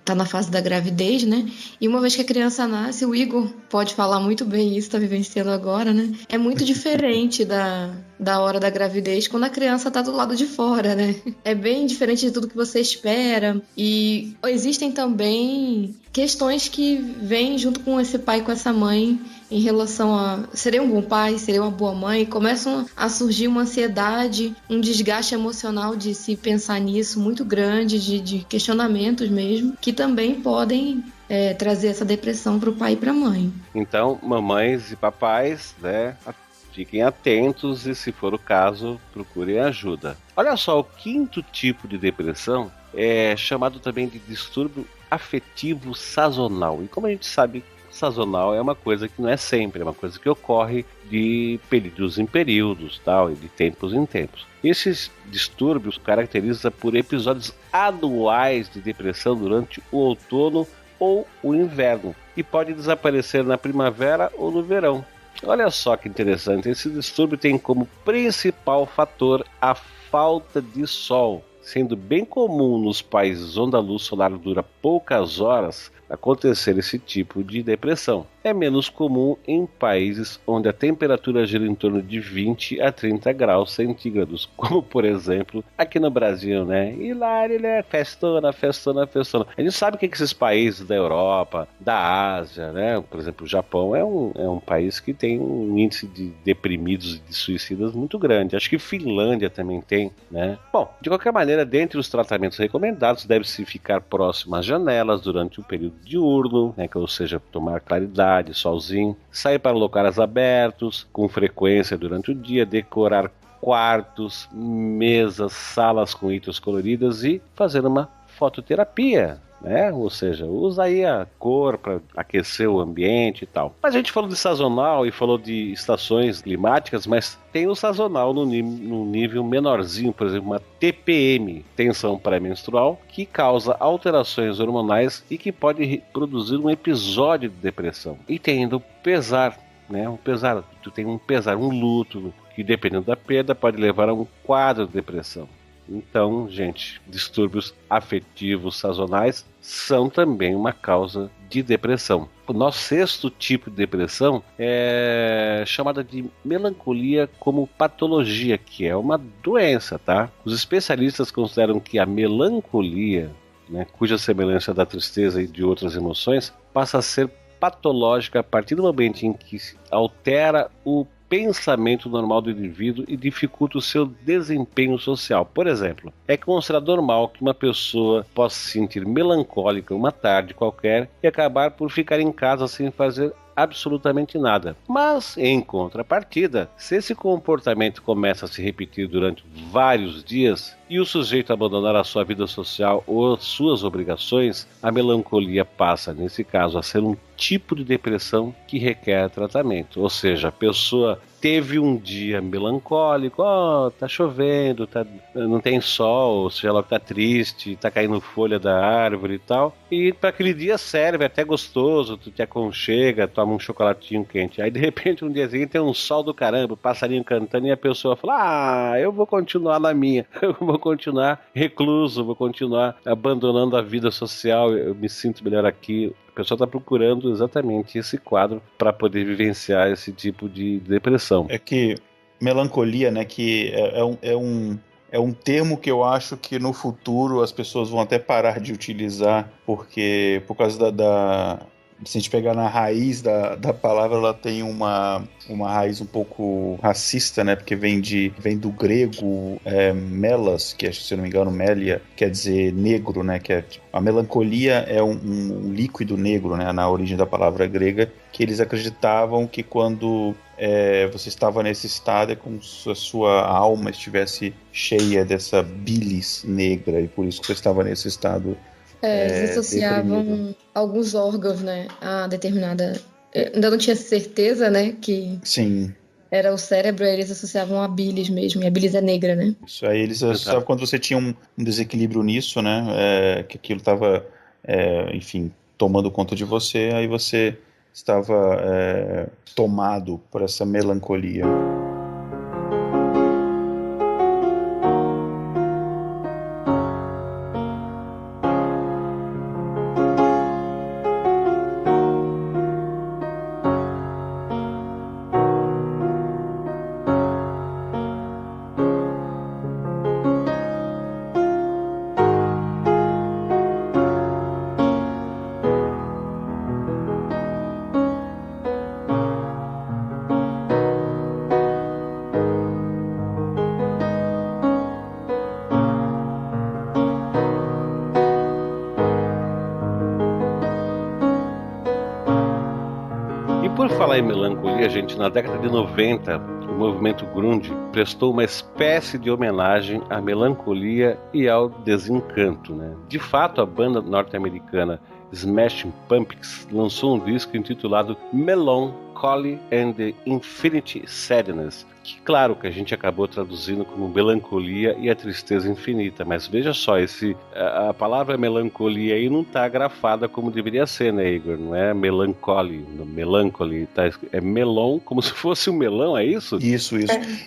tá na fase da gravidez, né? E uma vez que a criança nasce, o Igor pode falar muito bem isso, tá vivenciando agora, né? É muito diferente da hora da gravidez quando a criança tá do lado de fora, né? É bem diferente de tudo que você espera. E existem também questões que vêm junto com esse pai e com essa mãe em relação a serei um bom pai, serei uma boa mãe. Começam a surgir uma ansiedade, um desgaste emocional de se pensar nisso muito grande, de questionamentos mesmo, que também podem trazer essa depressão para o pai e para a mãe. Então, mamães e papais, né, fiquem atentos e, se for o caso, procurem ajuda. Olha só, o quinto tipo de depressão é chamado também de distúrbio afetivo sazonal. E como a gente sabe, sazonal é uma coisa que não é sempre, é uma coisa que ocorre de períodos em períodos, tal, e de tempos em tempos. Esses distúrbios caracterizam por episódios anuais de depressão durante o outono ou o inverno e pode desaparecer na primavera ou no verão. Olha só que interessante, esse distúrbio tem como principal fator a falta de sol, sendo bem comum nos países onde a luz solar dura poucas horas acontecer esse tipo de depressão. É menos comum em países onde a temperatura gira em torno de 20 a 30 graus centígrados, como por exemplo aqui no Brasil, né? E lá ele é festona. A gente sabe que esses países da Europa, da Ásia, né? Por exemplo, o Japão é um país que tem um índice de deprimidos e de suicidas muito grande. Acho que Finlândia também tem, né? Bom, de qualquer maneira, dentre os tratamentos recomendados, deve-se ficar próximo às janelas durante o período diurno, né? Ou seja, tomar claridade, solzinho, sair para locais abertos com frequência durante o dia, decorar quartos, mesas, salas com itens coloridas e fazer uma fototerapia, né? Ou seja, usa aí a cor para aquecer o ambiente e tal. Mas a gente falou de sazonal e falou de estações climáticas, mas tem o sazonal no nível menorzinho, por exemplo, uma TPM, tensão pré-menstrual, que causa alterações hormonais e que pode produzir um episódio de depressão. E tem ainda o pesar, né? Tu tem um pesar, um luto, que dependendo da perda pode levar a um quadro de depressão. Então, gente, distúrbios afetivos sazonais são também uma causa de depressão. O nosso sexto tipo de depressão é chamada de melancolia como patologia, que é uma doença, tá? Os especialistas consideram que a melancolia, né, cuja semelhança da tristeza e de outras emoções, passa a ser patológica a partir do momento em que altera o pensamento normal do indivíduo e dificulta o seu desempenho social. Por exemplo, é considerado normal que uma pessoa possa se sentir melancólica uma tarde qualquer e acabar por ficar em casa sem fazer absolutamente nada. Mas, em contrapartida, se esse comportamento começa a se repetir durante vários dias e o sujeito abandonar a sua vida social ou as suas obrigações, a melancolia passa, nesse caso, a ser um tipo de depressão que requer tratamento. Ou seja, a pessoa teve um dia melancólico, tá chovendo, não tem sol, ou seja, ela tá triste, tá caindo folha da árvore e tal, e para aquele dia serve, é até gostoso, tu te aconchega, toma um chocolatinho quente, aí de repente um dia seguinte tem um sol do caramba, passarinho cantando, e a pessoa fala, eu vou continuar na minha, eu vou continuar recluso, vou continuar abandonando a vida social, eu me sinto melhor aqui. A pessoa está procurando exatamente esse quadro para poder vivenciar esse tipo de depressão. É que melancolia, né, que é um termo que eu acho que no futuro as pessoas vão até parar de utilizar, porque por causa se a gente pegar na raiz da palavra, ela tem uma raiz um pouco racista, né? Porque vem do grego melas, que é, se eu não me engano, melia, quer dizer negro, né? Que a melancolia é um líquido negro, né? Na origem da palavra grega, que eles acreditavam que quando você estava nesse estado é como se a sua alma estivesse cheia dessa bilis negra, e por isso que você estava nesse estado. Eles associavam deprimido. alguns órgãos, né, a determinada... Ainda não tinha certeza, né, que Sim. era o cérebro, eles associavam a bilis mesmo, e a bilis é negra, né? Isso aí eles associavam quando você tinha um desequilíbrio nisso, né, que aquilo estava, enfim, tomando conta de você, aí você estava tomado por essa melancolia. Por falar em melancolia, gente, na década de 90, o movimento grunge prestou uma espécie de homenagem à melancolia e ao desencanto, né? De fato, a banda norte-americana Smashing Pumpkins lançou um disco intitulado Melancholy and the Infinite Sadness, que claro que a gente acabou traduzindo como melancolia e a tristeza infinita, mas veja só, a palavra melancolia aí não está grafada como deveria ser, né, Igor? Não é melancholy, é melon, como se fosse um melão, é isso? Isso.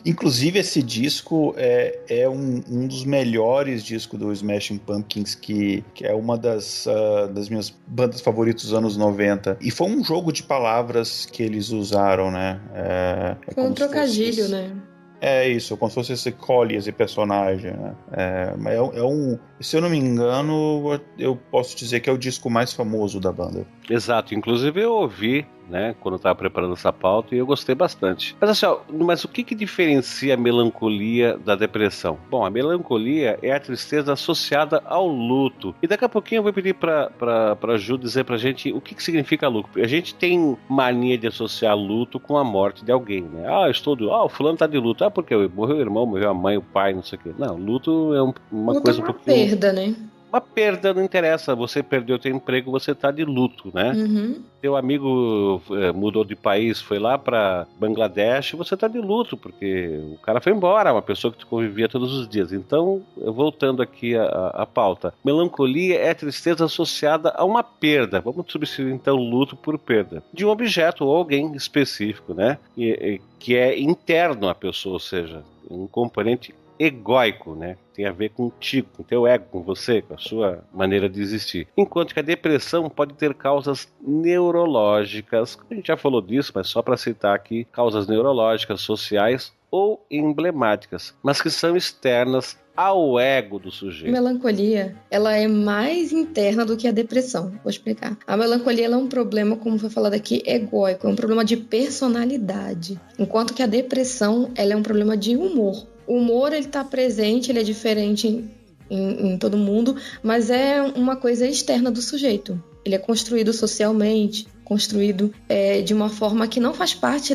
Inclusive esse disco é um dos melhores discos do Smashing Pumpkins, que é uma das minhas bandas favoritas dos anos 90, e foi um jogo de palavras que eles usaram, né? Foi um trocadilho, né? É isso, como se fosse esse colhe, esse personagem, né? Se eu não me engano, eu posso dizer que é o disco mais famoso da banda. Exato, inclusive eu ouvi, né, quando eu estava preparando essa pauta, e eu gostei bastante. Mas assim, mas o que diferencia a melancolia da depressão? Bom, a melancolia é a tristeza associada ao luto. E daqui a pouquinho eu vou pedir para Ju dizer pra gente o que significa luto. A gente tem mania de associar luto com a morte de alguém, né? O fulano tá de luto. Porque morreu o irmão, morreu a mãe, o pai, não sei o quê. Não, luto é uma luto coisa é uma perda, né? Uma perda, não interessa, você perdeu teu emprego, você tá de luto, né? Uhum. Teu amigo mudou de país, foi lá pra Bangladesh, você tá de luto, porque o cara foi embora, uma pessoa que tu convivia todos os dias. Então, voltando aqui à pauta, melancolia é a tristeza associada a uma perda. Vamos substituir então luto por perda de um objeto ou alguém específico, né? Que é interno à pessoa, ou seja, um componente egóico, né? Tem a ver contigo, com teu ego, com você, com a sua maneira de existir. Enquanto que a depressão pode ter causas neurológicas, a gente já falou disso, mas só para citar aqui, causas neurológicas, sociais ou emblemáticas, mas que são externas ao ego do sujeito. A melancolia, ela é mais interna do que a depressão. Vou explicar. A melancolia ela é um problema, como foi falado aqui, egóico, é um problema de personalidade. Enquanto que a depressão, ela é um problema de humor. O humor, ele tá presente, ele é diferente em todo mundo, mas é uma coisa externa do sujeito. Ele é construído socialmente, construído de uma forma que não faz parte,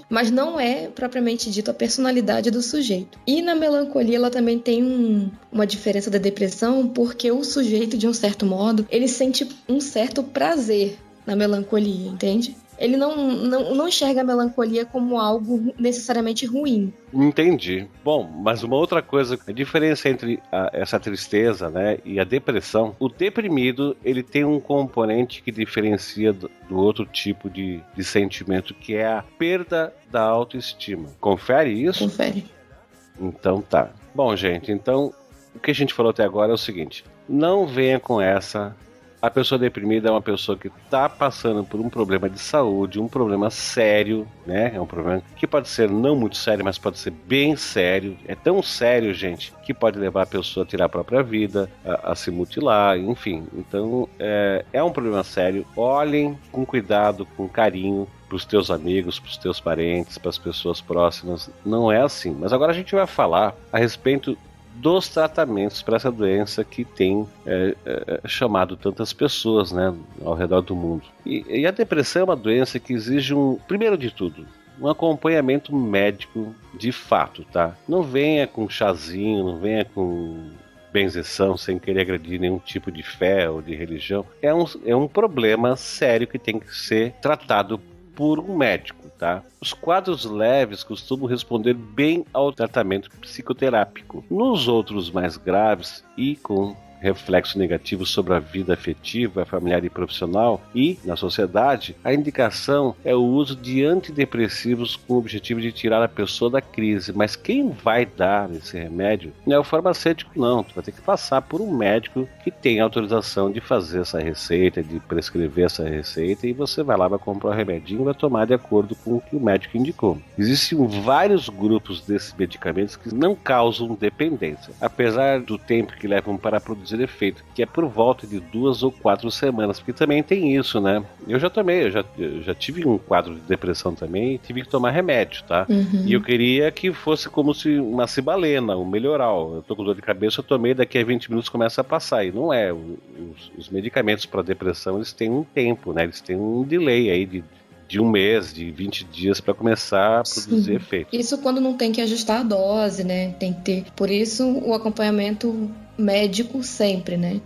mas não é propriamente dito a personalidade do sujeito. E na melancolia ela também tem uma diferença da depressão, porque o sujeito, de um certo modo, ele sente um certo prazer na melancolia, entende? Ele não enxerga a melancolia como algo necessariamente ruim. Entendi. Bom, mas uma outra coisa, a diferença entre essa tristeza, né, e a depressão, o deprimido, ele tem um componente que diferencia do outro tipo de sentimento, que é a perda da autoestima. Confere isso? Confere. Então tá. Bom, gente, então o que a gente falou até agora é o seguinte: não venha com essa. A pessoa deprimida é uma pessoa que está passando por um problema de saúde, um problema sério, né? É um problema que pode ser não muito sério, mas pode ser bem sério. É tão sério, gente, que pode levar a pessoa a tirar a própria vida, a se mutilar, enfim. Então, é um problema sério. Olhem com cuidado, com carinho, para os teus amigos, para os teus parentes, para as pessoas próximas. Não é assim. Mas agora a gente vai falar a respeito dos tratamentos para essa doença que tem chamado tantas pessoas, né, ao redor do mundo. E a depressão é uma doença que exige primeiro de tudo, um acompanhamento médico de fato, tá? Não venha com chazinho, não venha com benzeção sem querer agredir nenhum tipo de fé ou de religião. É um problema sério que tem que ser tratado por um médico, tá? Os quadros leves costumam responder bem ao tratamento psicoterápico. Nos outros mais graves e com reflexo negativo sobre a vida afetiva, familiar e profissional e na sociedade, a indicação é o uso de antidepressivos com o objetivo de tirar a pessoa da crise. Mas quem vai dar esse remédio não é o farmacêutico, não. Tu vai ter que passar por um médico que tem autorização de fazer essa receita, de prescrever essa receita, e você vai lá, vai comprar o remedinho e vai tomar de acordo com o que o médico indicou. Existem vários grupos desses medicamentos que não causam dependência, apesar do tempo que levam para produzir efeito, que é por volta de 2 ou 4 semanas, porque também tem isso, né? Eu já tive um quadro de depressão também e tive que tomar remédio, tá? E eu queria que fosse como se uma cibalena, um melhoral. Eu tô com dor de cabeça, eu tomei, daqui a 20 minutos começa a passar, e não é. Os medicamentos para depressão, eles têm um tempo, né? Eles têm um delay aí de 1 mês, de 20 dias para começar a produzir efeito. Isso quando não tem que ajustar a dose, né? Tem que ter. Por isso, o acompanhamento médico sempre, né?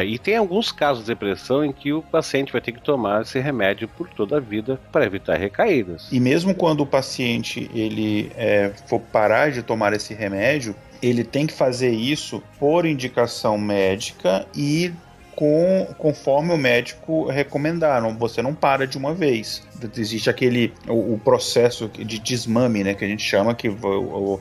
E tem alguns casos de depressão em que o paciente vai ter que tomar esse remédio por toda a vida para evitar recaídas. E mesmo quando o paciente ele for parar de tomar esse remédio, ele tem que fazer isso por indicação médica e conforme o médico recomendar. Você não para de uma vez. Existe o processo de desmame, né, que a gente chama, que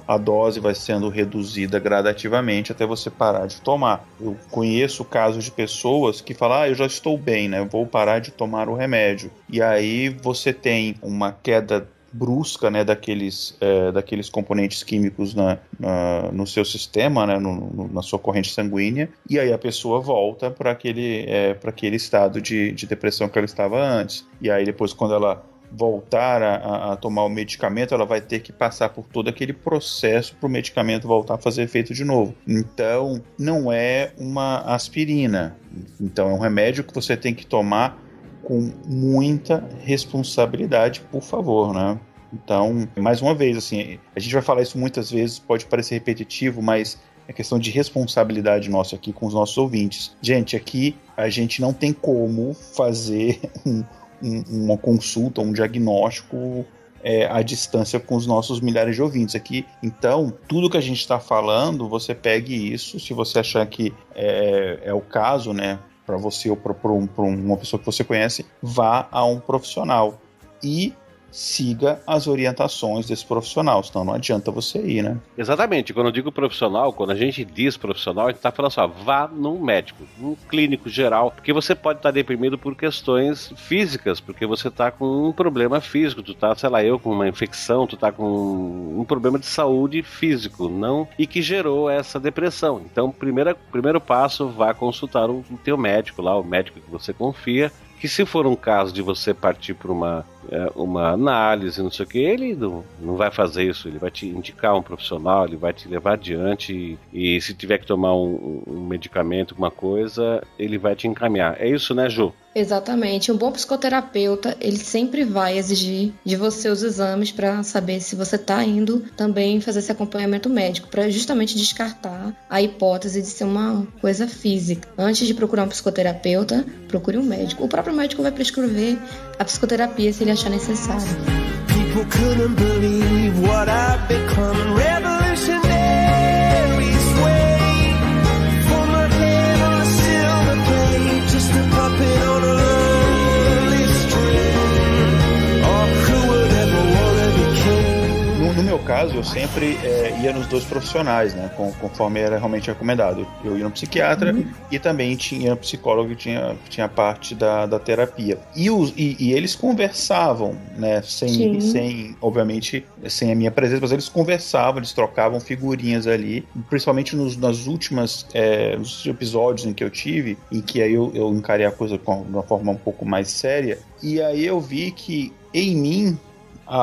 a dose vai sendo reduzida gradativamente até você parar de tomar. Eu conheço casos de pessoas que falam, eu já estou bem, né, eu vou parar de tomar o remédio. E aí você tem uma queda brusca, né, daqueles componentes químicos no seu sistema, né, na sua corrente sanguínea, e aí a pessoa volta para aquele estado de depressão que ela estava antes. E aí depois, quando ela voltar a tomar o medicamento, ela vai ter que passar por todo aquele processo para o medicamento voltar a fazer efeito de novo. Então, não é uma aspirina. Então, é um remédio que você tem que tomar com muita responsabilidade, por favor, né? Então, mais uma vez, assim, a gente vai falar isso muitas vezes, pode parecer repetitivo, mas é questão de responsabilidade nossa aqui com os nossos ouvintes. Gente, aqui a gente não tem como fazer uma consulta, um diagnóstico à distância com os nossos milhares de ouvintes aqui. Então, tudo que a gente está falando, você pegue isso, se você achar que é o caso, né, para você ou para uma pessoa que você conhece, vá a um profissional e siga as orientações desse profissional, senão não adianta você ir, né? Exatamente, quando eu digo profissional, quando a gente diz profissional, a gente está falando assim, vá num médico, num clínico geral, porque você pode estar deprimido por questões físicas, porque você está com um problema físico, tu tá, sei lá, com uma infecção, tu tá com um problema de saúde físico, e que gerou essa depressão. Então, primeiro passo, vá consultar o teu médico lá, o médico que você confia, que se for um caso de você partir por uma análise, não sei o que, ele não vai fazer isso, ele vai te indicar um profissional, ele vai te levar adiante e se tiver que tomar um medicamento, alguma coisa, ele vai te encaminhar. É isso, né, Ju? Exatamente. Um bom psicoterapeuta, ele sempre vai exigir de você os exames para saber se você está indo também fazer esse acompanhamento médico, para justamente descartar a hipótese de ser uma coisa física. Antes de procurar um psicoterapeuta, procure um médico. O próprio médico vai prescrever a psicoterapia se ele achar necessário. People couldn't believe what I've become. Revolutionary sway. For my head on a silver plate. Just a puppet on a lonely string. Oh, who would ever wanna be king? No meu caso, eu sempre ia nos dois profissionais, né? Conforme era realmente recomendado. Eu ia no psiquiatra e também tinha psicólogo que tinha parte da terapia. E eles conversavam, né? Sem, obviamente, sem a minha presença, mas eles conversavam, eles trocavam figurinhas ali, principalmente nos últimos episódios em que eu tive, em que aí eu encarei a coisa de uma forma um pouco mais séria. E aí eu vi que em mim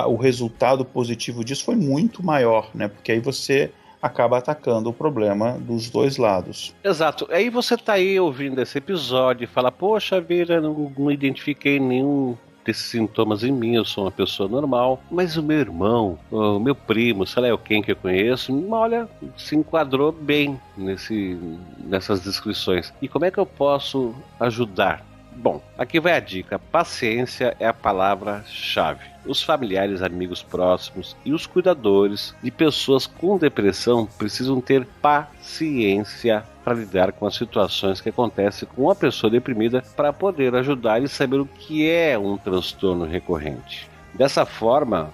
o resultado positivo disso foi muito maior, né? Porque aí você acaba atacando o problema dos dois lados. Exato. Aí você tá aí ouvindo esse episódio e fala, poxa vida, não identifiquei nenhum desses sintomas em mim, eu sou uma pessoa normal, mas o meu irmão, o meu primo, sei lá quem que eu conheço, olha, se enquadrou bem nessas descrições. E como é que eu posso ajudar? Bom, aqui vai a dica. Paciência é a palavra-chave. Os familiares, amigos próximos e os cuidadores de pessoas com depressão precisam ter paciência para lidar com as situações que acontecem com uma pessoa deprimida para poder ajudar e saber o que é um transtorno recorrente. Dessa forma,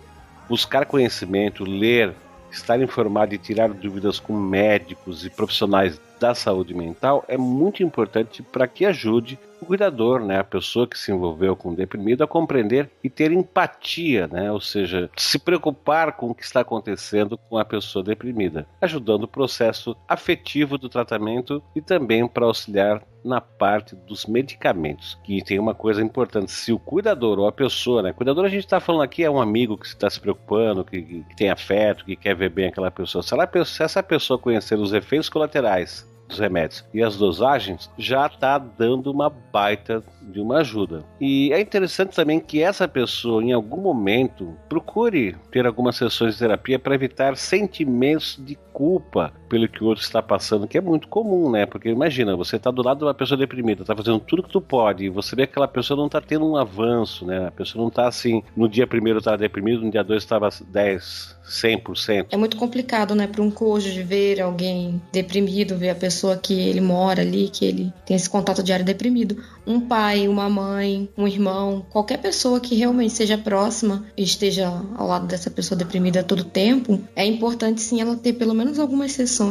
buscar conhecimento, ler, estar informado e tirar dúvidas com médicos e profissionais da saúde mental é muito importante para que ajude o cuidador, né, a pessoa que se envolveu com o deprimido, a compreender e ter empatia, né, ou seja, se preocupar com o que está acontecendo com a pessoa deprimida, ajudando o processo afetivo do tratamento e também para auxiliar na parte dos medicamentos, que tem uma coisa importante, se o cuidador ou a pessoa, né, cuidador a gente está falando aqui é um amigo que está se preocupando, que tem afeto, que quer ver bem aquela pessoa, se essa pessoa conhecer os efeitos colaterais dos remédios e as dosagens, já está dando uma baita de uma ajuda. E é interessante também que essa pessoa, em algum momento, procure ter algumas sessões de terapia para evitar sentimentos de culpa pelo que o outro está passando, que é muito comum, né? Porque imagina, você está do lado de uma pessoa deprimida, está fazendo tudo que tu pode, e você vê que aquela pessoa não está tendo um avanço, né? A pessoa não está assim, no dia primeiro estava deprimido, no dia 2 estava 100%. É muito complicado, né, para um cônjuge ver alguém deprimido, ver a pessoa que ele mora ali, que ele tem esse contato diário deprimido. Um pai, uma mãe, um irmão, qualquer pessoa que realmente seja próxima e esteja ao lado dessa pessoa deprimida a todo tempo, é importante sim ela ter pelo menos algumas sessões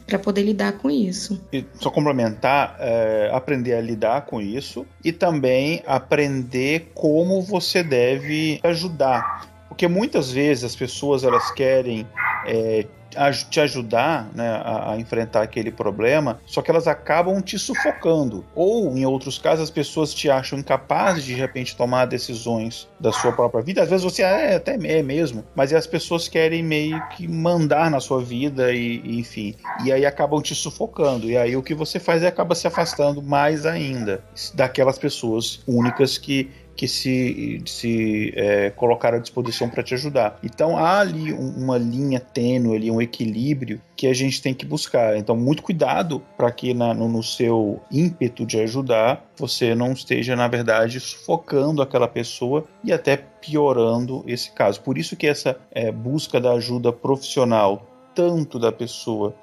para poder lidar com isso. E só complementar, aprender a lidar com isso e também aprender como você deve ajudar. Porque muitas vezes as pessoas elas querem te ajudar, né, a enfrentar aquele problema, só que elas acabam te sufocando. Ou, em outros casos, as pessoas te acham incapaz de repente, tomar decisões da sua própria vida. Às vezes você até é mesmo, mas as pessoas querem meio que mandar na sua vida e enfim. E aí acabam te sufocando. E aí o que você faz é acaba se afastando mais ainda daquelas pessoas únicas que se colocaram à disposição para te ajudar. Então há ali uma linha tênue, ali, um equilíbrio que a gente tem que buscar. Então muito cuidado para que no seu ímpeto de ajudar, você não esteja, na verdade, sufocando aquela pessoa e até piorando esse caso. Por isso que essa busca da ajuda profissional, tanto da pessoa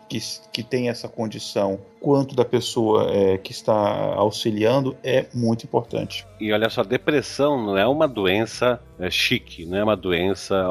que tem essa condição, quanto da pessoa que está auxiliando, é muito importante. E olha só, depressão não é uma doença chique, não é uma doença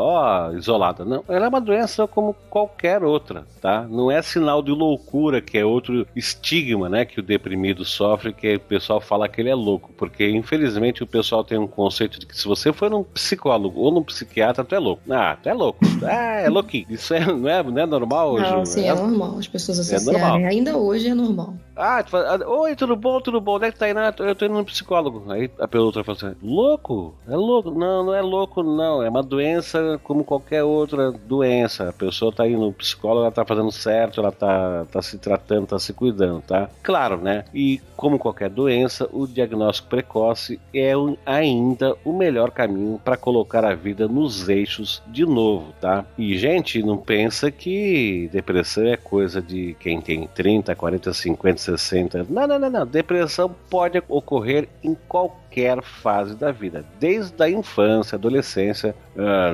isolada, não. Ela é uma doença como qualquer outra, tá? Não é sinal de loucura, que é outro estigma, né, que o deprimido sofre, que o pessoal fala que ele é louco, porque infelizmente o pessoal tem um conceito de que se você for num psicólogo ou num psiquiatra, tu é louco. Ah, tu é louco. Ah, é louquinho. Isso não é normal hoje? Não, sim, é normal as pessoas associarem. normal. Ainda hoje é normal. Ah, tu fala, oi, tudo bom? Onde é que tá indo? Ah, eu tô indo no psicólogo. Aí a outra fala assim, louco? É louco? Não, não é louco, não. É uma doença como qualquer outra doença. A pessoa tá indo no psicólogo, ela tá fazendo certo, ela tá se tratando, tá se cuidando, tá? Claro, né? E como qualquer doença, o diagnóstico precoce é ainda o melhor caminho para colocar a vida nos eixos de novo, tá? E, gente, não pensa que depressão é coisa de quem tem 30, 40, 50, 60. Não. Depressão pode ocorrer em qualquer fase da vida, desde a infância, adolescência,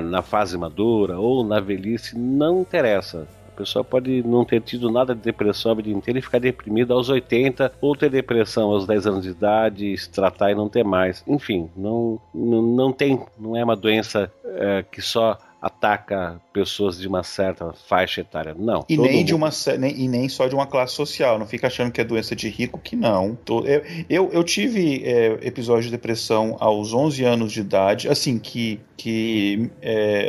na fase madura ou na velhice, não interessa. A pessoa pode não ter tido nada de depressão a vida inteira e ficar deprimida aos 80, ou ter depressão aos 10 anos de idade, se tratar e não ter mais. Enfim, não é uma doença que só ataca pessoas de uma certa faixa etária, não. E nem só de uma classe social. Não fica achando que é doença de rico, que não. Eu tive episódio de depressão aos 11 anos de idade, assim, que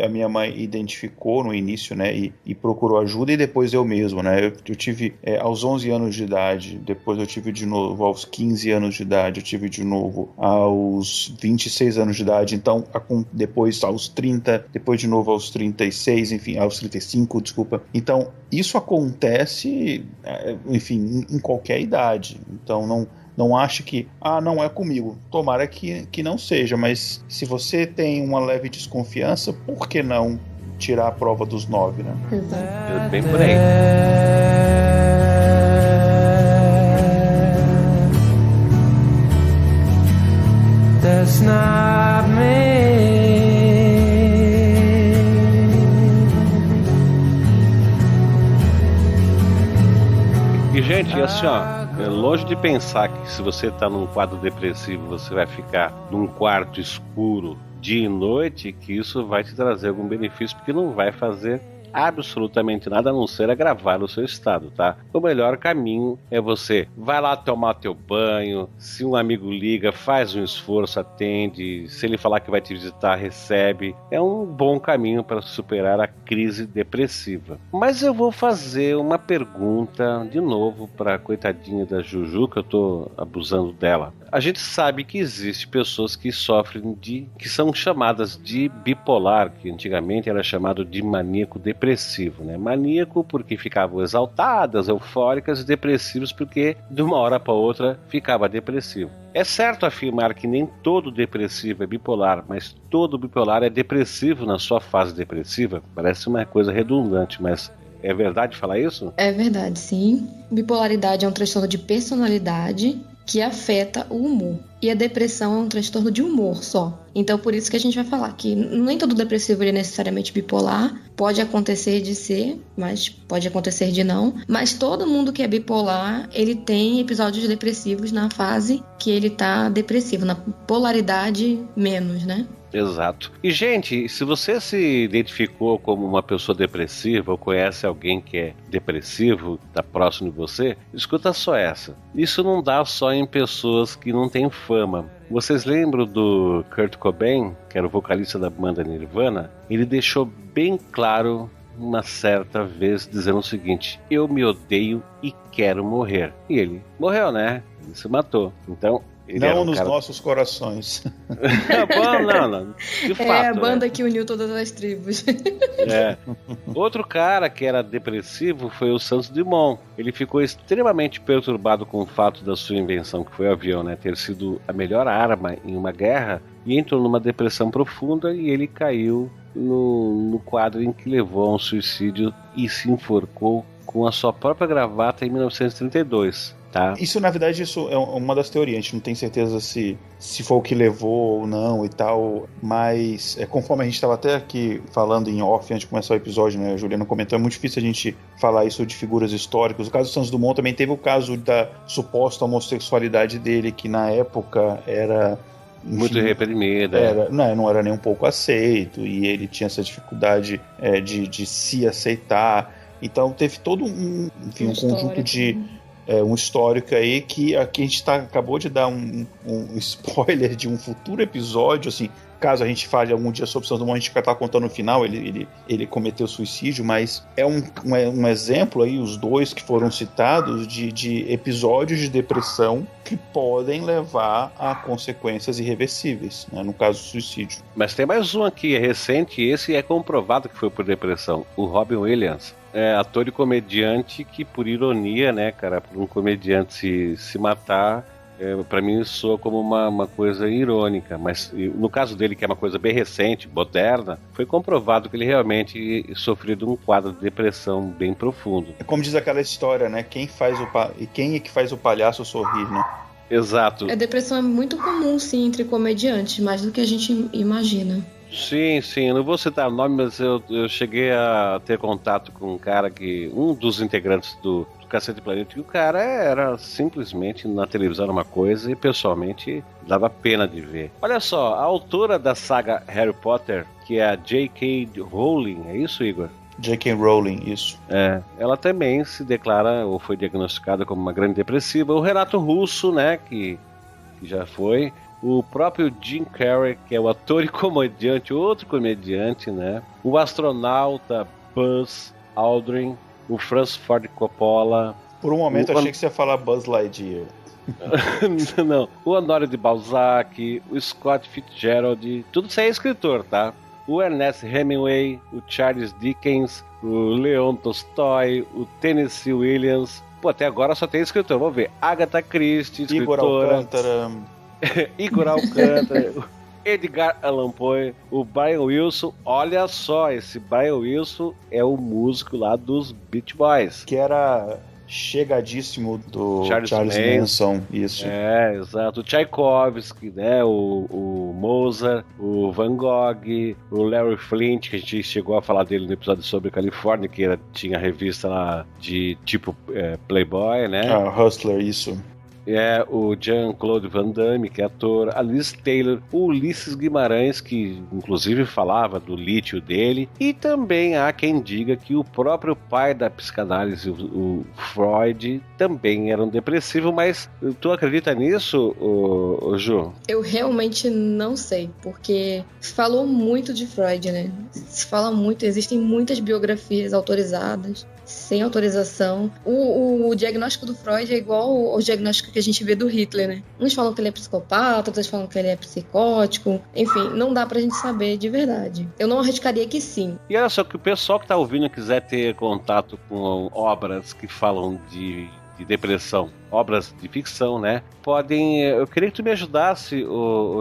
a minha mãe identificou no início, né, e procurou ajuda, e depois eu mesmo, né. Eu tive aos 11 anos de idade, depois eu tive de novo aos 15 anos de idade, eu tive de novo aos 26 anos de idade, então depois aos 30, depois de novo aos 36, enfim, aos 35, desculpa. Então, isso acontece, enfim, em qualquer idade. Então, não ache que, não é comigo. Tomara que não seja, mas se você tem uma leve desconfiança, por que não tirar a prova dos 9, né? É bem por aí. That's not me. E, gente, assim, longe de pensar que se você tá num quadro depressivo, você vai ficar num quarto escuro dia e noite, que isso vai te trazer algum benefício, porque não vai fazer absolutamente nada a não ser agravar o seu estado, tá? O melhor caminho é você vai lá tomar teu banho, se um amigo liga, faz um esforço, atende, se ele falar que vai te visitar, recebe. É um bom caminho para superar a crise depressiva. Mas eu vou fazer uma pergunta de novo para a coitadinha da Juju, que eu tô abusando dela. A gente sabe que existe pessoas que sofrem que são chamadas de bipolar, que antigamente era chamado de maníaco depressivo, né? Maníaco porque ficavam exaltadas, eufóricas, e depressivos porque de uma hora para outra ficava depressivo. É certo afirmar que nem todo depressivo é bipolar, mas todo bipolar é depressivo na sua fase depressiva? Parece uma coisa redundante, mas é verdade falar isso? É verdade, sim. Bipolaridade é um transtorno de personalidade que afeta o humor. E a depressão é um transtorno de humor só. Então, por isso que a gente vai falar que nem todo depressivo é necessariamente bipolar. Pode acontecer de ser, mas pode acontecer de não. Mas todo mundo que é bipolar, ele tem episódios depressivos na fase que ele tá depressivo. Na polaridade, menos, né? Exato. E, gente, se você se identificou como uma pessoa depressiva ou conhece alguém que é depressivo, tá próximo de você, escuta só essa. Isso não dá só em pessoas que não têm fama. Vocês lembram do Kurt Cobain, que era o vocalista da banda Nirvana? Ele deixou bem claro uma certa vez dizendo o seguinte: eu me odeio e quero morrer. E ele morreu, né? Ele se matou. Então, ele não nos nossos corações. Não. De fato, é a banda que uniu todas as tribos. Outro cara que era depressivo foi o Santos Dumont. Ele ficou extremamente perturbado com o fato da sua invenção, que foi o avião, né, ter sido a melhor arma em uma guerra, e entrou numa depressão profunda e ele caiu no quadro em que levou a um suicídio e se enforcou com a sua própria gravata em 1932. Tá. Isso, na verdade, isso é uma das teorias. A gente não tem certeza se foi o que levou ou não e tal, mas conforme a gente estava até aqui falando em off antes de começar o episódio, né, a Juliana comentou, é muito difícil a gente falar isso de figuras históricas. O caso do Santos Dumont também teve o caso da suposta homossexualidade dele, que na época era... Enfim, muito reprimida. Não era nem um pouco aceito, e ele tinha essa dificuldade de se aceitar. Então teve todo um conjunto de... um histórico aí que aqui a gente acabou de dar um spoiler de um futuro episódio, assim, caso a gente fale algum dia sobre Santos Dumont, a gente vai estar contando no final, ele cometeu suicídio, mas é um exemplo aí, os dois que foram citados, de episódios de depressão que podem levar a consequências irreversíveis, né? No caso do suicídio. Mas tem mais um aqui, é recente, e esse é comprovado que foi por depressão, o Robin Williams. É ator e comediante que, por ironia, né, cara, por um comediante se matar, pra mim soa como uma coisa irônica, mas no caso dele, que é uma coisa bem recente, moderna, foi comprovado que ele realmente sofreu de um quadro de depressão bem profundo. É como diz aquela história, né, quem é que faz o palhaço sorrir, né? Exato. A depressão é muito comum, sim, entre comediantes, mais do que a gente imagina. Sim, eu não vou citar o nome, mas eu cheguei a ter contato com um cara um dos integrantes do Cacete Planeta, e o cara era simplesmente na televisão uma coisa e pessoalmente dava pena de ver. Olha só, a autora da saga Harry Potter, que é a J.K. Rowling, é isso, Igor? J.K. Rowling, isso. Ela também se declara ou foi diagnosticada como uma grande depressiva. O Renato Russo, né, que já foi. O próprio Jim Carrey, que é o ator e comediante, outro comediante, né? O astronauta Buzz Aldrin, o Francis Ford Coppola. Por um momento eu achei que você ia falar Buzz Lightyear. Não, o Honorio de Balzac, o Scott Fitzgerald, tudo isso é escritor, tá? O Ernest Hemingway, o Charles Dickens, o Leon Tolstói, o Tennessee Williams. Pô, até agora só tem escritor, vamos ver. Agatha Christie, escritora. Igor Alcântara, Edgar Allan Poe, o Brian Wilson. Olha só, esse Brian Wilson é o músico lá dos Beach Boys, que era chegadíssimo do Charles Manson. Isso. Exato. O Tchaikovsky, né? O Mozart, o Van Gogh, o Larry Flint, que a gente chegou a falar dele no episódio sobre Califórnia, que tinha revista lá de tipo Playboy, né? Hustler, isso. O Jean-Claude Van Damme, que é ator, a Liz Taylor, o Ulisses Guimarães, que inclusive falava do lítio dele, e também há quem diga que o próprio pai da psicanálise, o Freud, também era um depressivo, mas tu acredita nisso, Ju? Eu realmente não sei, porque se falou muito de Freud, né? Se fala muito, existem muitas biografias autorizadas, sem autorização. O diagnóstico do Freud é igual ao diagnóstico que a gente vê do Hitler, né? Uns falam que ele é psicopata, outros falam que ele é psicótico. Enfim, não dá pra gente saber de verdade. Eu não arriscaria que sim. E olha só, que o pessoal que tá ouvindo quiser ter contato com obras que falam de depressão, obras de ficção, né? Eu queria que tu me ajudasse,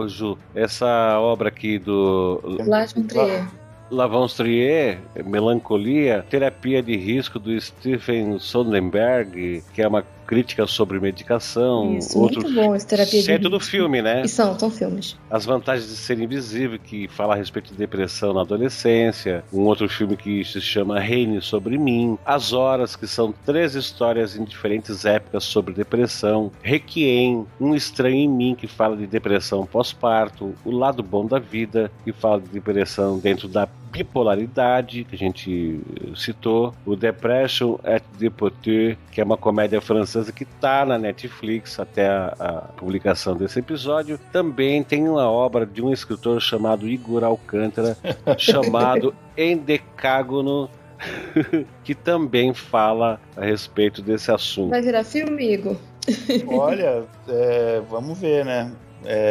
Ju, essa obra aqui do Lars von Trier. Lavons Trier, Melancolia, Terapia de Risco, do Stephen Sonderberg, que é uma crítica sobre medicação. Isso, muito bom esse Terapia de Risco. Do filme, né? E são filmes. As Vantagens de Ser Invisível, que fala a respeito de depressão na adolescência. Um outro filme que se chama Reine Sobre Mim. As Horas, que são 3 histórias em diferentes épocas sobre depressão. Requiem, Um Estranho em Mim, que fala de depressão pós-parto. O Lado Bom da Vida, que fala de depressão dentro da bipolaridade, que a gente citou. O Depression at the Poteur, que é uma comédia francesa que está na Netflix até a publicação desse episódio. Também tem uma obra de um escritor chamado Igor Alcântara, chamado Endecágono, que também fala a respeito desse assunto. Vai virar filme, Igor? Olha, vamos ver, né?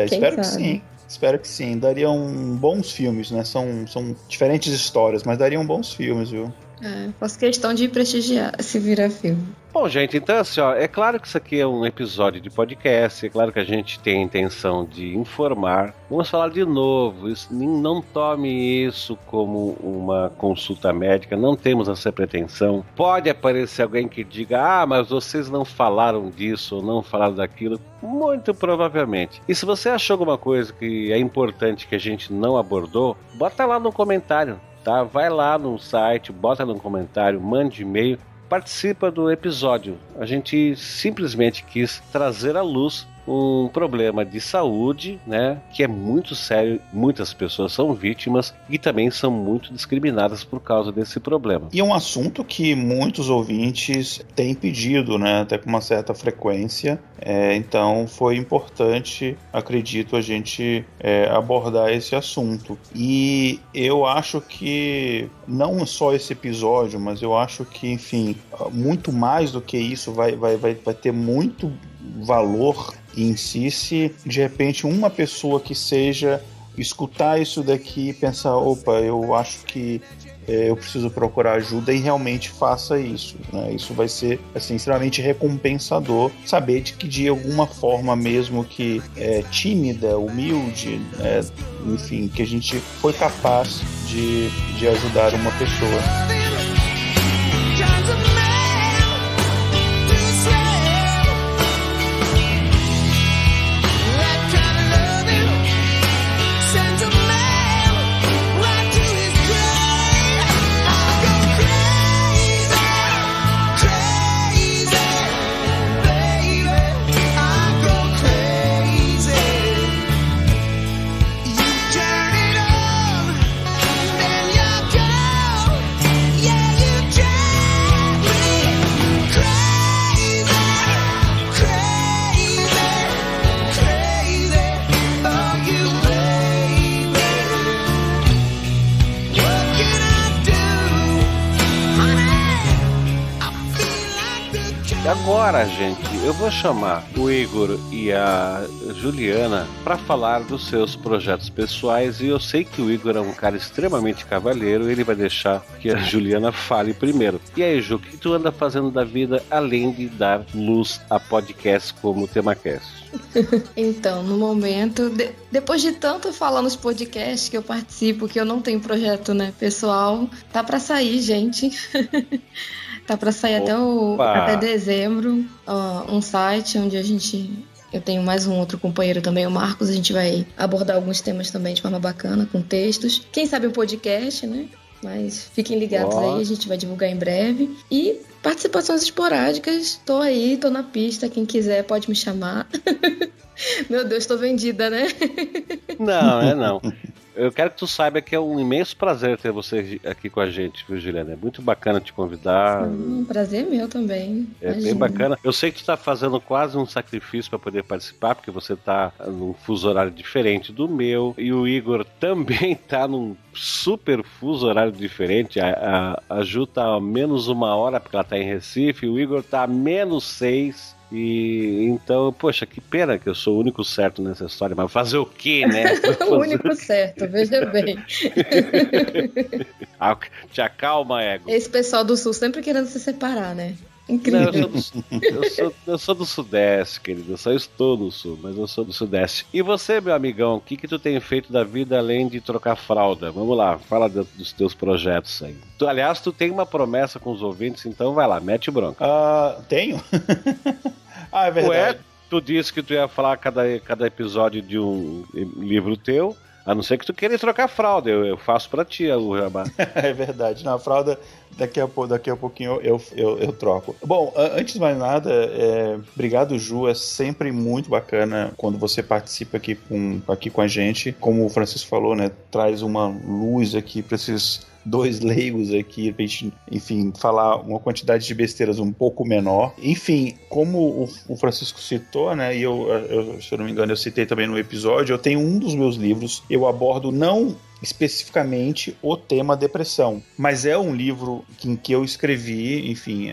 Espero que sim. Espero que sim. Dariam bons filmes, né? São diferentes histórias, mas dariam bons filmes, viu? Faço questão de prestigiar se virar filme. Bom, gente, então assim, ó, é claro que isso aqui é um episódio de podcast, é claro que a gente tem a intenção de informar. Vamos falar de novo, não tome isso como uma consulta médica, não temos essa pretensão. Pode aparecer alguém que diga, mas vocês não falaram disso ou não falaram daquilo. Muito provavelmente. E se você achou alguma coisa que é importante que a gente não abordou, bota lá no comentário, tá? Vai lá no site, bota no comentário, mande e-mail, participa do episódio. A gente simplesmente quis trazer à luz um problema de saúde, né, que é muito sério. Muitas pessoas são vítimas e também são muito discriminadas por causa desse problema. E é um assunto que muitos ouvintes têm pedido, né, até com uma certa frequência. Então foi importante, acredito, a gente abordar esse assunto. E eu acho que não só esse episódio, mas eu acho que, enfim, muito mais do que isso vai ter muito valor em si se de repente uma pessoa que seja escutar isso daqui e pensar, opa, eu acho que eu preciso procurar ajuda, e realmente faça isso, né? Isso vai ser assim, extremamente recompensador, saber de alguma forma, mesmo que tímida, humilde, enfim, que a gente foi capaz de ajudar uma pessoa. Agora, gente, eu vou chamar o Igor e a Juliana para falar dos seus projetos pessoais, e eu sei que o Igor é um cara extremamente cavalheiro, ele vai deixar que a Juliana fale primeiro. E aí, Ju, o que tu anda fazendo da vida além de dar luz a podcast como o TemaCast? Então, no momento, depois de tanto falar nos podcasts que eu participo, que eu não tenho projeto, né, pessoal, tá pra sair, gente. Tá pra sair até dezembro, um site onde eu tenho mais um outro companheiro também, o Marcos, a gente vai abordar alguns temas também de forma bacana, com textos. Quem sabe um podcast, né? Mas fiquem ligados aí, a gente vai divulgar em breve. E participações esporádicas, tô aí, tô na pista, quem quiser pode me chamar. Meu Deus, tô vendida, né? Não. Eu quero que tu saiba que é um imenso prazer ter você aqui com a gente, viu, Juliana? É muito bacana te convidar. Prazer meu também. É bem bacana. Eu sei que tu tá fazendo quase um sacrifício para poder participar, porque você tá num fuso horário diferente do meu, e o Igor também tá num super fuso horário diferente. A Ju tá a menos 1 hora, porque ela tá em Recife, e o Igor tá a menos 6. E então, poxa, que pena que eu sou o único certo nessa história, mas fazer o quê, né? O único certo, veja bem. Te acalma, ego. Esse pessoal do Sul sempre querendo se separar, né? Incrível. Não, eu sou do Sudeste, querido. Eu só estou no Sul, mas eu sou do Sudeste. E você, meu amigão, o que tu tem feito da vida além de trocar fralda? Vamos lá, fala dos teus projetos aí. Aliás, tu tem uma promessa com os ouvintes, então vai lá, mete bronca. Tenho? É verdade. Ué, tu disse que tu ia falar cada episódio de um livro teu. A não ser que tu queira trocar fralda, eu faço pra ti o jabá. É verdade, na fralda daqui a pouquinho eu troco. Bom, antes de mais nada, obrigado, Ju, é sempre muito bacana quando você participa aqui com a gente. Como o Francisco falou, né, traz uma luz aqui pra esses 2 leigos aqui, pra gente, enfim, falar uma quantidade de besteiras um pouco menor. Enfim, como o Francisco citou, né, e eu, se eu não me engano, eu citei também no episódio, eu tenho um dos meus livros, eu abordo não especificamente o tema depressão, mas é um livro em que eu escrevi, enfim,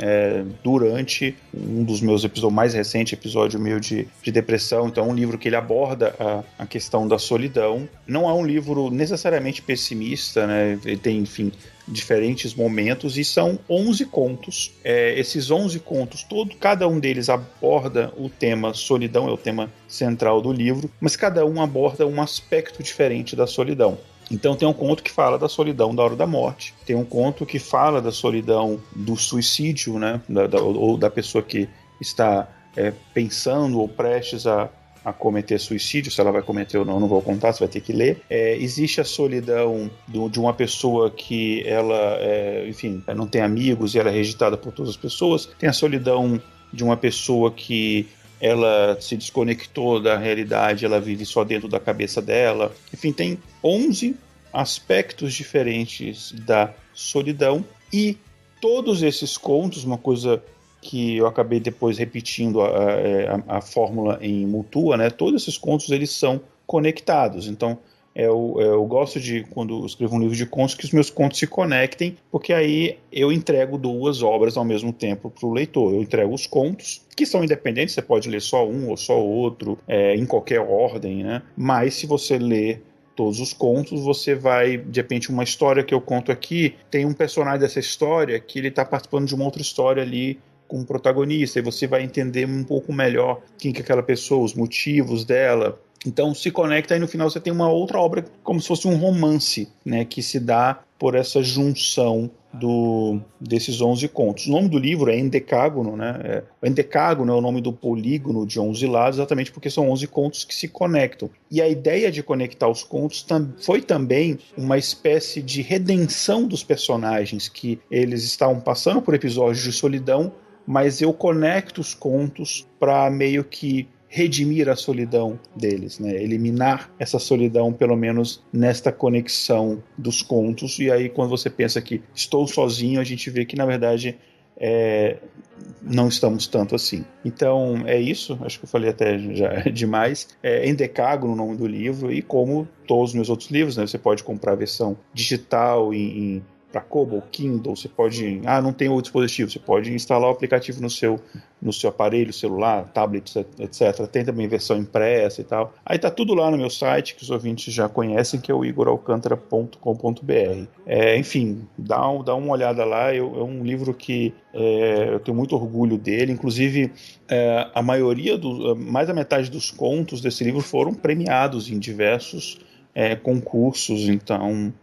durante um dos meus episódios, mais recente episódio meu de depressão. Então é um livro que ele aborda a questão da solidão. Não é um livro necessariamente pessimista, né? Ele tem, enfim, diferentes momentos, e são 11 contos. Esses 11 contos, cada um deles aborda o tema solidão, é o tema central do livro, mas cada um aborda um aspecto diferente da solidão. Então tem um conto que fala da solidão da hora da morte, tem um conto que fala da solidão do suicídio, né? Ou da pessoa que está pensando ou prestes a cometer suicídio. Se ela vai cometer ou não vou contar, você vai ter que ler. Existe a solidão de uma pessoa que ela, enfim, não tem amigos e ela é rejeitada por todas as pessoas. Tem a solidão de uma pessoa que ela se desconectou da realidade, ela vive só dentro da cabeça dela. Enfim, tem 11 aspectos diferentes da solidão, e todos esses contos, uma coisa que eu acabei depois repetindo a fórmula em Mutua, né? Todos esses contos eles são conectados. Então eu gosto de, quando eu escrevo um livro de contos, que os meus contos se conectem, porque aí eu entrego 2 obras ao mesmo tempo para o leitor. Eu entrego os contos, que são independentes, você pode ler só um ou só outro, em qualquer ordem, né? Mas se você ler todos os contos, você vai, de repente, uma história que eu conto aqui, tem um personagem dessa história que ele está participando de uma outra história ali com o protagonista, e você vai entender um pouco melhor quem que é aquela pessoa, os motivos dela. Então se conecta, e no final você tem uma outra obra, como se fosse um romance, né, que se dá por essa junção desses 11 contos. O nome do livro é Endecágono, né? Endecágono é o nome do polígono de 11 lados, exatamente porque são 11 contos que se conectam. E a ideia de conectar os contos foi também uma espécie de redenção dos personagens, que eles estavam passando por episódios de solidão, mas eu conecto os contos para meio que redimir a solidão deles, né? Eliminar essa solidão, pelo menos nesta conexão dos contos. E aí, quando você pensa que estou sozinho, a gente vê que, na verdade, não estamos tanto assim. Então, é isso. Acho que eu falei até já demais. Endecágono, o nome do livro, e como todos os meus outros livros, né? Você pode comprar a versão digital para Kobo, Kindle, você pode... não tem o dispositivo, você pode instalar o aplicativo no seu aparelho, celular, tablet, etc. Tem também versão impressa e tal. Aí tá tudo lá no meu site, que os ouvintes já conhecem, que é o igoralcantara.com.br. Enfim, dá uma olhada lá. É um livro que eu tenho muito orgulho dele. Inclusive, a maioria, mais da metade dos contos desse livro foram premiados em diversos concursos, então...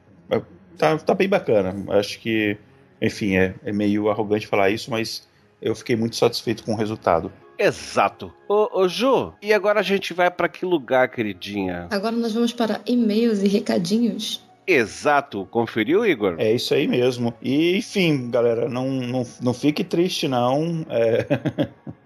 Tá bem bacana. Acho que, enfim, é meio arrogante falar isso, mas eu fiquei muito satisfeito com o resultado. Exato. Ô Ju, e agora a gente vai para que lugar, queridinha? Agora nós vamos para e-mails e recadinhos. Exato. Conferiu, Igor? É isso aí mesmo. E, enfim, galera, não fique triste, não.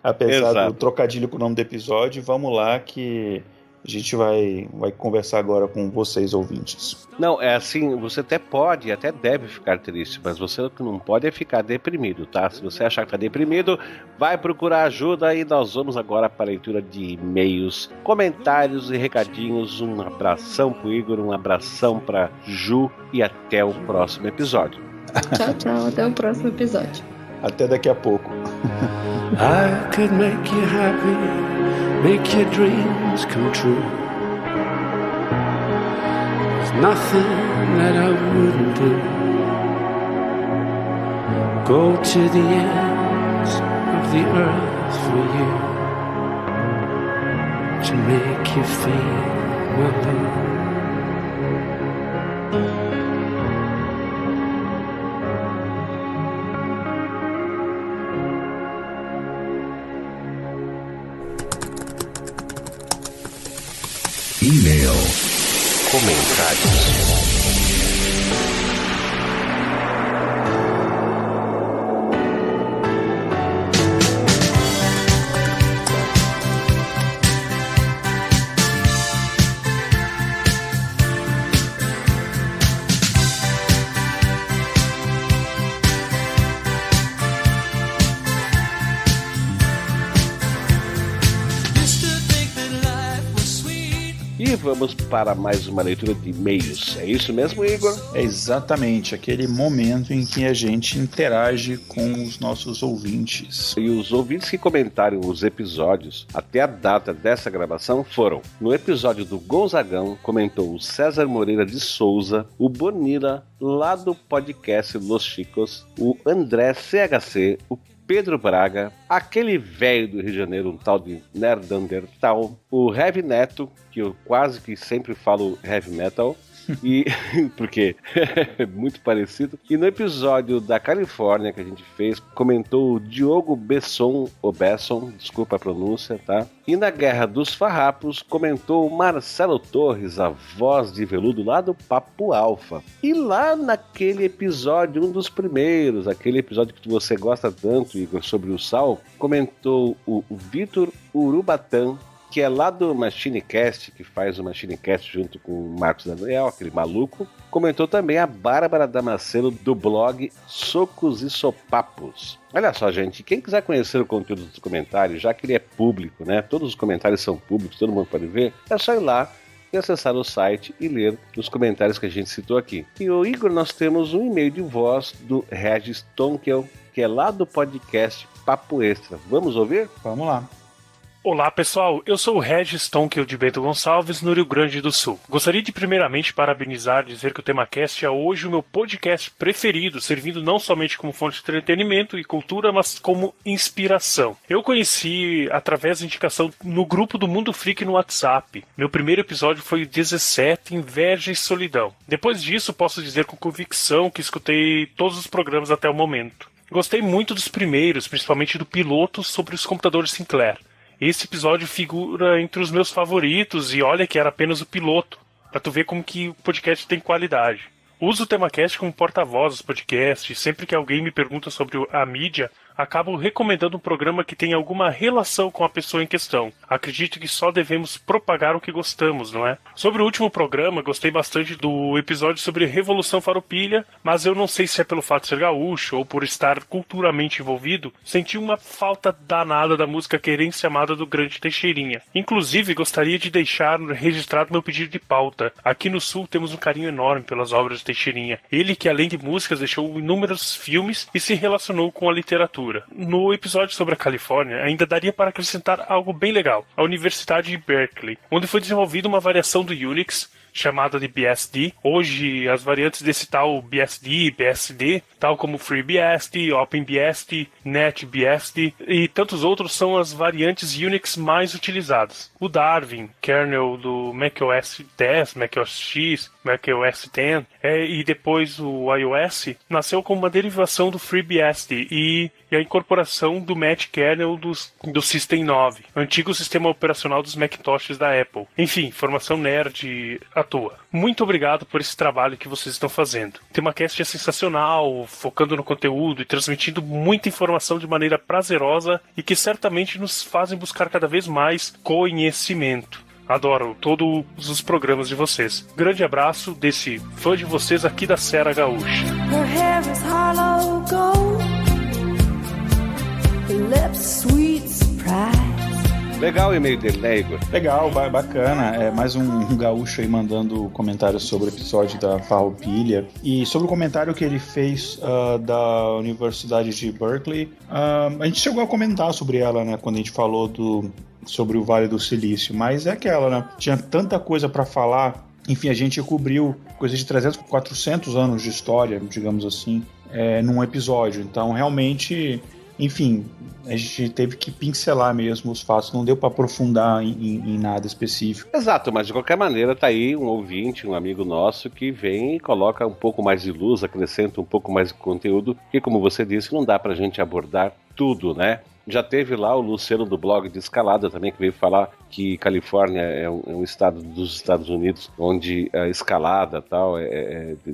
Apesar Exato. do trocadilho com o nome do episódio, vamos lá que... A gente vai conversar agora com vocês, ouvintes. Não, é assim, você até pode, até deve ficar triste, mas você o que não pode é ficar deprimido, tá? Se você achar que tá deprimido, vai procurar ajuda, e nós vamos agora para a leitura de e-mails, comentários e recadinhos. Um abração pro Igor, um abração pra Ju, e até o próximo episódio. Tchau, até o próximo episódio. Até daqui a pouco. I could make you happy, make your dreams come true. There's nothing that I wouldn't do. Go to the ends of the earth for you, to make you feel my love. E-mail. Comentários. E vamos para mais uma leitura de e-mails. É isso mesmo, Igor? É exatamente aquele momento em que a gente interage com os nossos ouvintes. E os ouvintes que comentaram os episódios até a data dessa gravação foram: no episódio do Gonzagão, comentou o César Moreira de Souza, o Bonilla, lá do podcast Los Chicos, o André CHC, o Pedro Braga, aquele velho do Rio de Janeiro, um tal de Nerdandertal, o Heavy Neto, que eu quase que sempre falo Heavy Metal, E porque é muito parecido. E no episódio da Califórnia que a gente fez, comentou o Diogo Besson, ou Besson, desculpa a pronúncia, tá? E na Guerra dos Farrapos, comentou o Marcelo Torres, a voz de veludo lá do Papo Alfa. E lá naquele episódio, um dos primeiros, aquele episódio que você gosta tanto, Igor, sobre o sal, comentou o Vitor Urubatã, que é lá do MachineCast, que faz o MachineCast junto com o Marcos Daniel, aquele maluco. Comentou também a Bárbara Damasceno, do blog Socos e Sopapos. Olha só, gente, quem quiser conhecer o conteúdo dos comentários, já que ele é público, né? Todos os comentários são públicos, todo mundo pode ver, é só ir lá e acessar o site e ler os comentários que a gente citou aqui. E o Igor, nós temos um e-mail de voz do Regis Tonkel, que é lá do podcast Papo Extra. Vamos ouvir? Vamos lá. Olá pessoal, eu sou o Regis Tonkel de Bento Gonçalves, no Rio Grande do Sul. Gostaria de primeiramente parabenizar e dizer que o TemaCast é hoje o meu podcast preferido, servindo não somente como fonte de entretenimento e cultura, mas como inspiração. Eu conheci através da indicação no grupo do Mundo Freak no WhatsApp. Meu primeiro episódio foi o 17, Inveja e Solidão. Depois disso, posso dizer com convicção que escutei todos os programas até o momento. Gostei muito dos primeiros, principalmente do piloto sobre os computadores Sinclair. Esse episódio figura entre os meus favoritos e olha que era apenas o piloto, pra tu ver como que o podcast tem qualidade. Uso o TemaCast como porta-voz dos podcasts, sempre que alguém me pergunta sobre a mídia, acabo recomendando um programa que tenha alguma relação com a pessoa em questão. Acredito que só devemos propagar o que gostamos, não é? Sobre o último programa, gostei bastante do episódio sobre Revolução Farroupilha, mas eu não sei se é pelo fato de ser gaúcho ou por estar culturalmente envolvido, senti uma falta danada da música Querência Amada do Grande Teixeirinha. Inclusive, gostaria de deixar registrado meu pedido de pauta. Aqui no Sul temos um carinho enorme pelas obras de Teixeirinha. Ele que, além de músicas, deixou inúmeros filmes e se relacionou com a literatura. No episódio sobre a Califórnia, ainda daria para acrescentar algo bem legal, a Universidade de Berkeley, onde foi desenvolvida uma variação do Unix, chamada de BSD. Hoje, as variantes desse tal BSD, BSD, tal como FreeBSD, OpenBSD, NetBSD e tantos outros são as variantes Unix mais utilizadas. O Darwin, kernel do macOS 10, macOS X, macOS 10 e depois o iOS, nasceu como uma derivação do FreeBSD e a incorporação do Match kernel do System 9, antigo sistema operacional dos Macintoshes da Apple. Enfim, formação nerd à toa. Muito obrigado por esse trabalho que vocês estão fazendo. O TemaCast é sensacional, focando no conteúdo e transmitindo muita informação de maneira prazerosa e que certamente nos fazem buscar cada vez mais conhecimento. Adoro todos os programas de vocês. Grande abraço desse fã de vocês aqui da Serra Gaúcha. Her hair is hollow gold, her lips sweet surprise. Legal o e-mail dele, né, Igor? Legal, bacana. É mais um gaúcho aí mandando comentários sobre o episódio da Farroupilha. E sobre o comentário que ele fez da Universidade de Berkeley, a gente chegou a comentar sobre ela, né, quando a gente falou sobre o Vale do Silício, mas é aquela, né? Tinha tanta coisa para falar. Enfim, a gente cobriu coisa de 300, 400 anos de história, digamos assim, num episódio. Então, realmente, enfim, a gente teve que pincelar mesmo os fatos, não deu para aprofundar em nada específico. Exato, mas de qualquer maneira tá aí um ouvinte, um amigo nosso que vem e coloca um pouco mais de luz, acrescenta um pouco mais de conteúdo, que como você disse, não dá pra gente abordar tudo, né? Já teve lá o Luciano do blog de Escalada também, que veio falar que Califórnia é um estado dos Estados Unidos onde a escalada tal,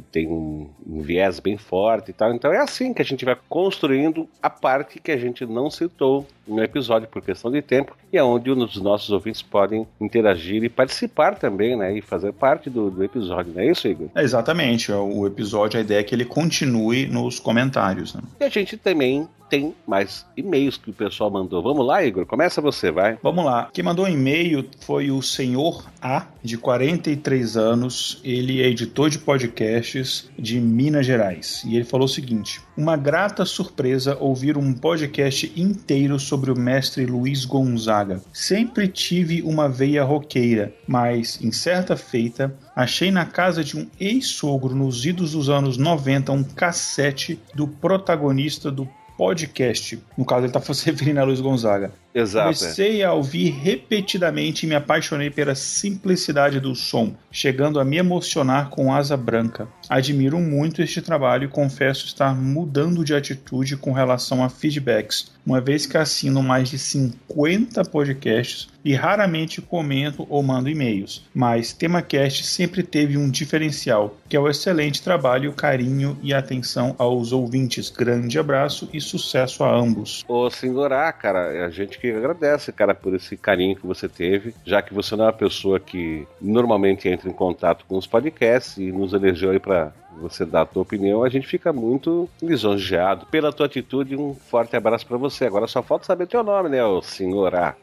tem um viés bem forte e tal. Então é assim que a gente vai construindo a parte que a gente não citou no episódio por questão de tempo e é onde os nossos ouvintes podem interagir e participar também, né? E fazer parte do episódio, não é isso, Igor? Exatamente. O episódio, a ideia é que ele continue nos comentários, né? E a gente também tem mais e-mails que o pessoal mandou. Vamos lá, Igor? Começa você, vai. Vamos lá. Quem mandou um e-mail foi o senhor A, de 43 anos. Ele é editor de podcasts de Minas Gerais. E ele falou o seguinte: uma grata surpresa ouvir um podcast inteiro sobre o mestre Luiz Gonzaga. Sempre tive uma veia roqueira, mas, em certa feita, achei na casa de um ex-sogro nos idos dos anos 90 um cassete do protagonista do podcast. No caso, ele está se referindo a Luiz Gonzaga. Exato. Comecei a ouvir repetidamente e me apaixonei pela simplicidade do som, chegando a me emocionar com Asa Branca. Admiro muito este trabalho e confesso estar mudando de atitude com relação a feedbacks, uma vez que assino mais de 50 podcasts e raramente comento ou mando e-mails, mas TemaCast sempre teve um diferencial, que é o excelente trabalho, carinho e atenção aos ouvintes. Grande abraço e sucesso a ambos. Ô, Singorá, cara, a gente que agradece, cara, por esse carinho que você teve, já que você não é uma pessoa que normalmente entra em contato com os podcasts e nos elegeu aí pra você dar a tua opinião, a gente fica muito lisonjeado pela tua atitude. Um forte abraço pra você. Agora só falta saber teu nome, né, ô Singorá?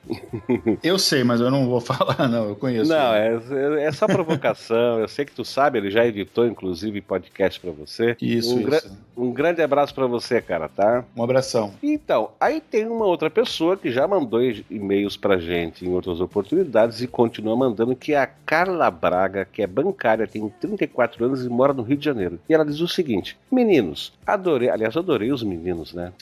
Eu sei, mas eu não vou falar, não, eu conheço. Não, é só provocação. Eu sei que tu sabe, ele já editou, inclusive, podcast pra você. Isso. Um grande abraço pra você, cara, tá? Um abração. Então, aí tem uma outra pessoa que já mandou e-mails pra gente em outras oportunidades e continua mandando, que é a Carla Braga, que é bancária, tem 34 anos e mora no Rio de Janeiro. E ela diz o seguinte: meninos, adorei os meninos, né?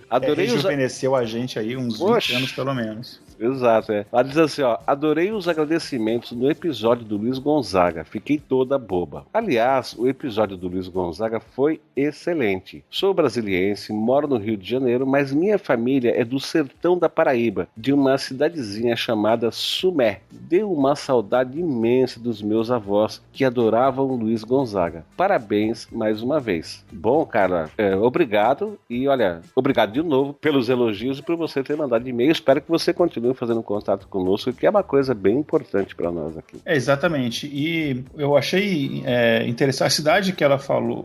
Adorei rejuvenesceu a gente aí uns 20 anos pelo menos. Exato, é. Ela diz assim, ó: adorei os agradecimentos no episódio do Luiz Gonzaga, fiquei toda boba. Aliás, o episódio do Luiz Gonzaga foi excelente. Sou brasiliense, moro no Rio de Janeiro, mas minha família é do sertão da Paraíba, de uma cidadezinha chamada Sumé. Deu uma saudade imensa dos meus avós, que adoravam Luiz Gonzaga. Parabéns mais uma vez. Bom, cara, obrigado. E olha, obrigado de novo pelos elogios e por você ter mandado e-mail. Espero que você continue fazendo contato conosco, que é uma coisa bem importante para nós aqui. Exatamente. E eu achei interessante. A cidade que ela falou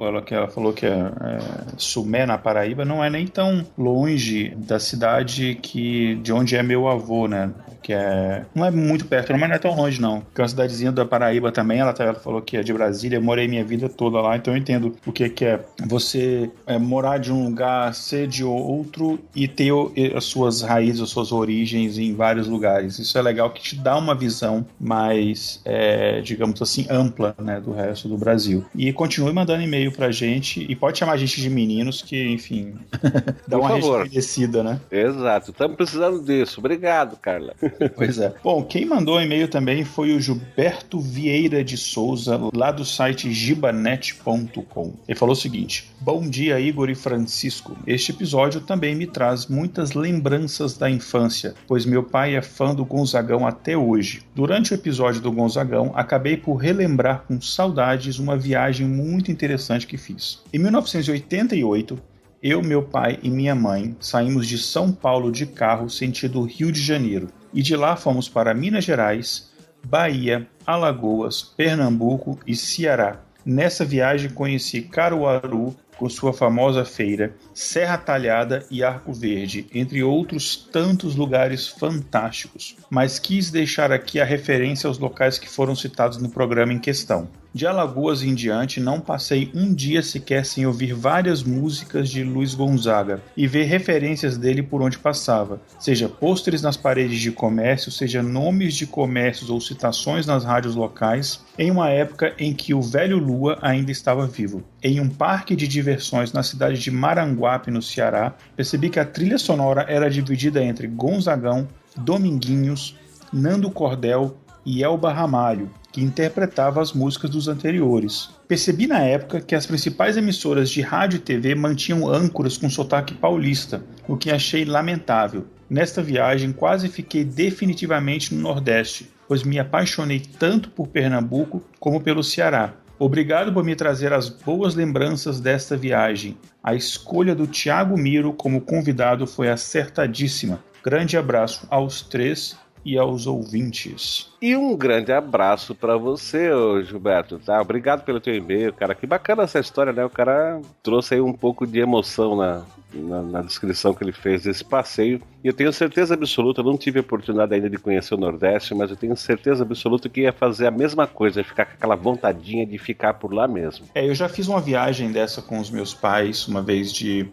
que é Sumé, na Paraíba, não é nem tão longe da cidade de onde é meu avô, né? Não é muito perto, mas não é tão longe, não. Que é uma cidadezinha da Paraíba também. Ela falou que é de Brasília. Eu morei minha vida toda lá, então eu entendo o que é você morar de um lugar, ser de outro e ter as suas raízes, as suas origens em vários lugares. Isso é legal, que te dá uma visão mais, digamos assim, ampla, né, do resto do Brasil. E continue mandando e-mail pra gente, e pode chamar a gente de meninos, que, enfim, dá uma rejuvenescida, né? Exato, estamos precisando disso. Obrigado, Carla. Pois é. Bom, quem mandou e-mail também foi o Gilberto Vieira de Souza, lá do site gibanet.com. Ele falou o seguinte: bom dia, Igor e Francisco. Este episódio também me traz muitas lembranças da infância, pois meu pai é fã do Gonzagão até hoje. Durante o episódio do Gonzagão, acabei por relembrar com saudades uma viagem muito interessante que fiz. Em 1988, eu, meu pai e minha mãe saímos de São Paulo de carro sentido Rio de Janeiro, e de lá fomos para Minas Gerais, Bahia, Alagoas, Pernambuco e Ceará. Nessa viagem conheci Caruaru, com sua famosa feira, Serra Talhada e Arco Verde, entre outros tantos lugares fantásticos. Mas quis deixar aqui a referência aos locais que foram citados no programa em questão. De Alagoas em diante, não passei um dia sequer sem ouvir várias músicas de Luiz Gonzaga e ver referências dele por onde passava, seja pôsteres nas paredes de comércio, seja nomes de comércios ou citações nas rádios locais, em uma época em que o velho Lua ainda estava vivo. Em um parque de diversões na cidade de Maranguape, no Ceará, percebi que a trilha sonora era dividida entre Gonzagão, Dominguinhos, Nando Cordel e Elba Ramalho, que interpretava as músicas dos anteriores. Percebi na época que as principais emissoras de rádio e TV mantinham âncoras com sotaque paulista, o que achei lamentável. Nesta viagem quase fiquei definitivamente no Nordeste, pois me apaixonei tanto por Pernambuco como pelo Ceará. Obrigado por me trazer as boas lembranças desta viagem. A escolha do Thiago Miro como convidado foi acertadíssima. Grande abraço aos três e aos ouvintes. E um grande abraço pra você, Gilberto, tá? Obrigado pelo teu e-mail, cara. Que bacana essa história, né? O cara trouxe aí um pouco de emoção na descrição que ele fez desse passeio. E eu tenho certeza absoluta, eu não tive a oportunidade ainda de conhecer o Nordeste, mas eu tenho certeza absoluta que ia fazer a mesma coisa, ia ficar com aquela vontadinha de ficar por lá mesmo. Eu já fiz uma viagem dessa com os meus pais, uma vez de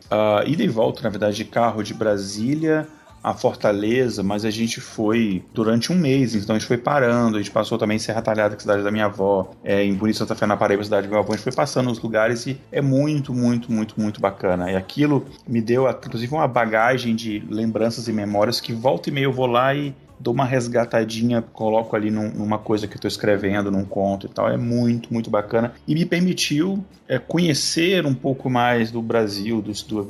ida e volta, na verdade, de carro de Brasília a Fortaleza, mas a gente foi durante um mês, então a gente foi parando, a gente passou também em Serra Talhada, que é a cidade da minha avó, em Bonito Santa Fé, na Paraíba, cidade do meu avô, a gente foi passando nos lugares e é muito, muito, muito, muito bacana. E aquilo me deu, inclusive, uma bagagem de lembranças e memórias que volta e meia eu vou lá e dou uma resgatadinha, coloco ali numa coisa que eu estou escrevendo, num conto e tal. É muito, muito bacana. E me permitiu conhecer um pouco mais do Brasil,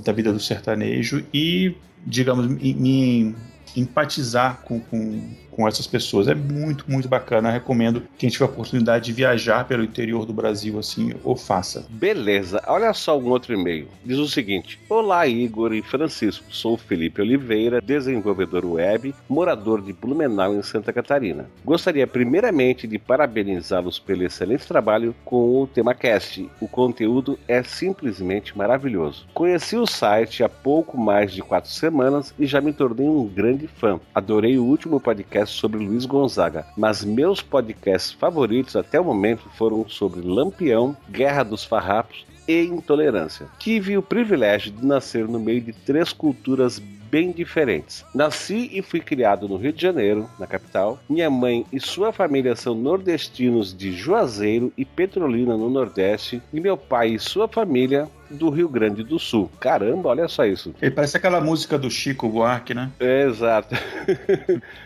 da vida do sertanejo e, digamos, me empatizar com essas pessoas. É muito, muito bacana. Eu recomendo quem tiver a oportunidade de viajar pelo interior do Brasil, assim, ou faça. Beleza, olha só um outro e-mail. Diz o seguinte: olá, Igor e Francisco. Sou o Felipe Oliveira, desenvolvedor web, morador de Blumenau, em Santa Catarina. Gostaria primeiramente de parabenizá-los pelo excelente trabalho com o TemaCast. O conteúdo é simplesmente maravilhoso. Conheci o site há pouco mais de 4 semanas e já me tornei um grande fã. Adorei o último podcast sobre Luiz Gonzaga, mas meus podcasts favoritos até o momento foram sobre Lampião, Guerra dos Farrapos e Intolerância. Tive o privilégio de nascer no meio de 3 culturas bem diferentes. Nasci e fui criado no Rio de Janeiro, na capital. Minha mãe e sua família são nordestinos de Juazeiro e Petrolina, no Nordeste, e meu pai e sua família do Rio Grande do Sul. Caramba, olha só isso. Ele parece aquela música do Chico Buarque, né? Exato.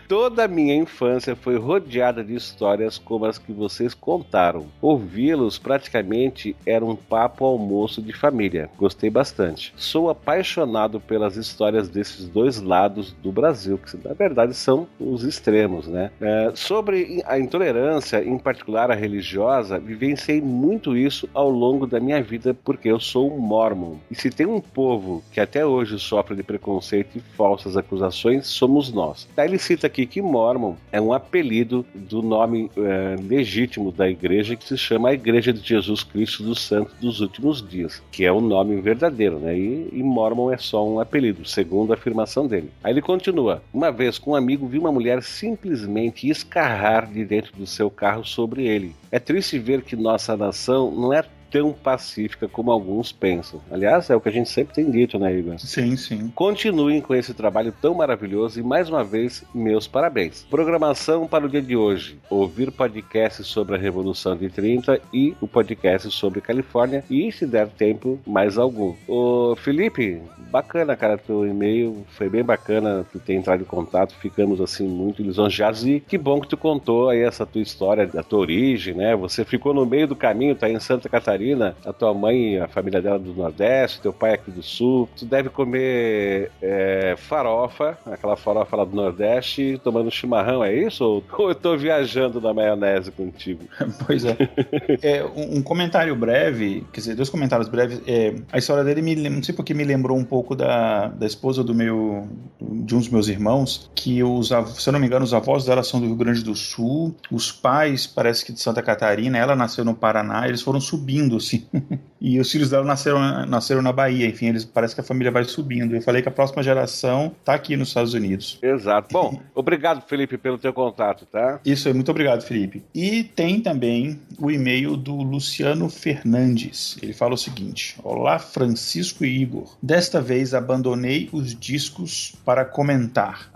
Toda a minha infância foi rodeada de histórias como as que vocês contaram. Ouvi-los praticamente era um papo almoço de família. Gostei bastante. Sou apaixonado pelas histórias desses dois lados do Brasil, que na verdade são os extremos, né? Sobre a intolerância, em particular a religiosa, vivenciei muito isso ao longo da minha vida, porque eu sou Mormon. E se tem um povo que até hoje sofre de preconceito e falsas acusações, somos nós. Daí ele cita aqui que Mormon é um apelido do nome legítimo da igreja, que se chama a Igreja de Jesus Cristo dos Santos dos Últimos Dias, que é o nome verdadeiro, né? E Mormon é só um apelido, segundo a afirmação dele. Aí ele continua: uma vez com um amigo vi uma mulher simplesmente escarrar de dentro do seu carro sobre ele. É triste ver que nossa nação não é tão pacífica como alguns pensam. Aliás, é o que a gente sempre tem dito, né, Igor? Sim, sim. Continuem com esse trabalho tão maravilhoso e, mais uma vez, meus parabéns. Programação para o dia de hoje: ouvir podcasts sobre a Revolução de 30 e o podcast sobre Califórnia e, se der tempo, mais algum. Ô, Felipe, bacana, cara, teu e-mail foi bem bacana tu ter entrado em contato, ficamos, assim, muito lisonjeados e que bom que tu contou aí essa tua história, da tua origem, né? Você ficou no meio do caminho, tá em Santa Catarina, a tua mãe, a família dela do Nordeste, teu pai aqui do Sul. Tu deve comer farofa, aquela farofa lá do Nordeste, tomando chimarrão, é isso? Ou eu tô viajando na maionese contigo? Pois é. Um comentário breve, quer dizer, 2 comentários breves. A história dele, não sei porque me lembrou um pouco da esposa de um dos meus irmãos, que se eu não me engano, os avós dela são do Rio Grande do Sul, os pais parece que de Santa Catarina, ela nasceu no Paraná, eles foram subindo, assim. E os filhos dela nasceram na Bahia, enfim, parece que a família vai subindo. Eu falei que a próxima geração tá aqui nos Estados Unidos. Exato. Bom, obrigado, Felipe, pelo teu contato, tá? Isso aí, muito obrigado, Felipe. E tem também o e-mail do Luciano Fernandes. Ele fala o seguinte: olá, Francisco e Igor. Desta vez abandonei os discos para comentar,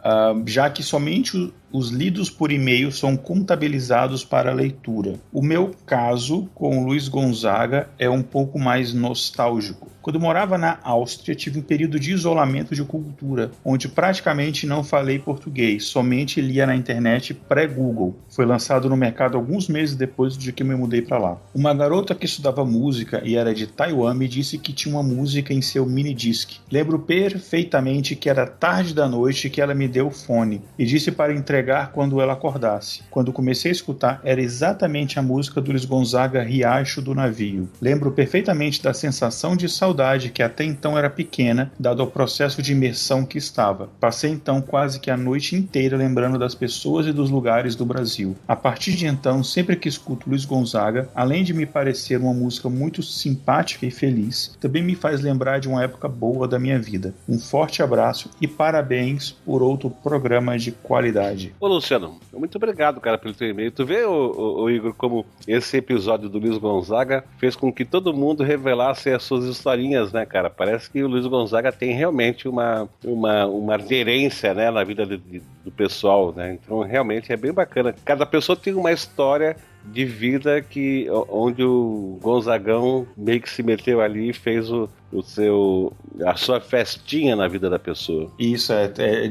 já que somente os lidos por e-mail são contabilizados para leitura. O meu caso com Luiz Gonzaga é um pouco mais nostálgico. Quando morava na Áustria, tive um período de isolamento de cultura, onde praticamente não falei português, somente lia na internet pré-Google. Foi lançado no mercado alguns meses depois do dia que eu me mudei para lá. Uma garota que estudava música e era de Taiwan me disse que tinha uma música em seu minidisc. Lembro perfeitamente que era tarde da noite que ela me deu o fone e disse para entregar quando ela acordasse. Quando comecei a escutar, era exatamente a música do Luiz Gonzaga, Riacho do Navio. Lembro perfeitamente da sensação de saudade que até então era pequena, dado ao processo de imersão que estava. Passei então quase que a noite inteira lembrando das pessoas e dos lugares do Brasil. A partir de então, sempre que escuto Luiz Gonzaga, além de me parecer uma música muito simpática e feliz, também me faz lembrar de uma época boa da minha vida. Um forte abraço e parabéns por outro programa de qualidade. Ô, Luciano, muito obrigado, cara, pelo teu e-mail. Tu vê, o Igor, como esse episódio do Luiz Gonzaga fez com que todo mundo mundo revelasse as suas historinhas, né, cara? Parece que o Luiz Gonzaga tem realmente uma aderência, né, na vida do pessoal, né? Então, realmente é bem bacana. Cada pessoa tem uma história de vida onde o Gonzagão meio que se meteu ali e fez a sua festinha na vida da pessoa. Isso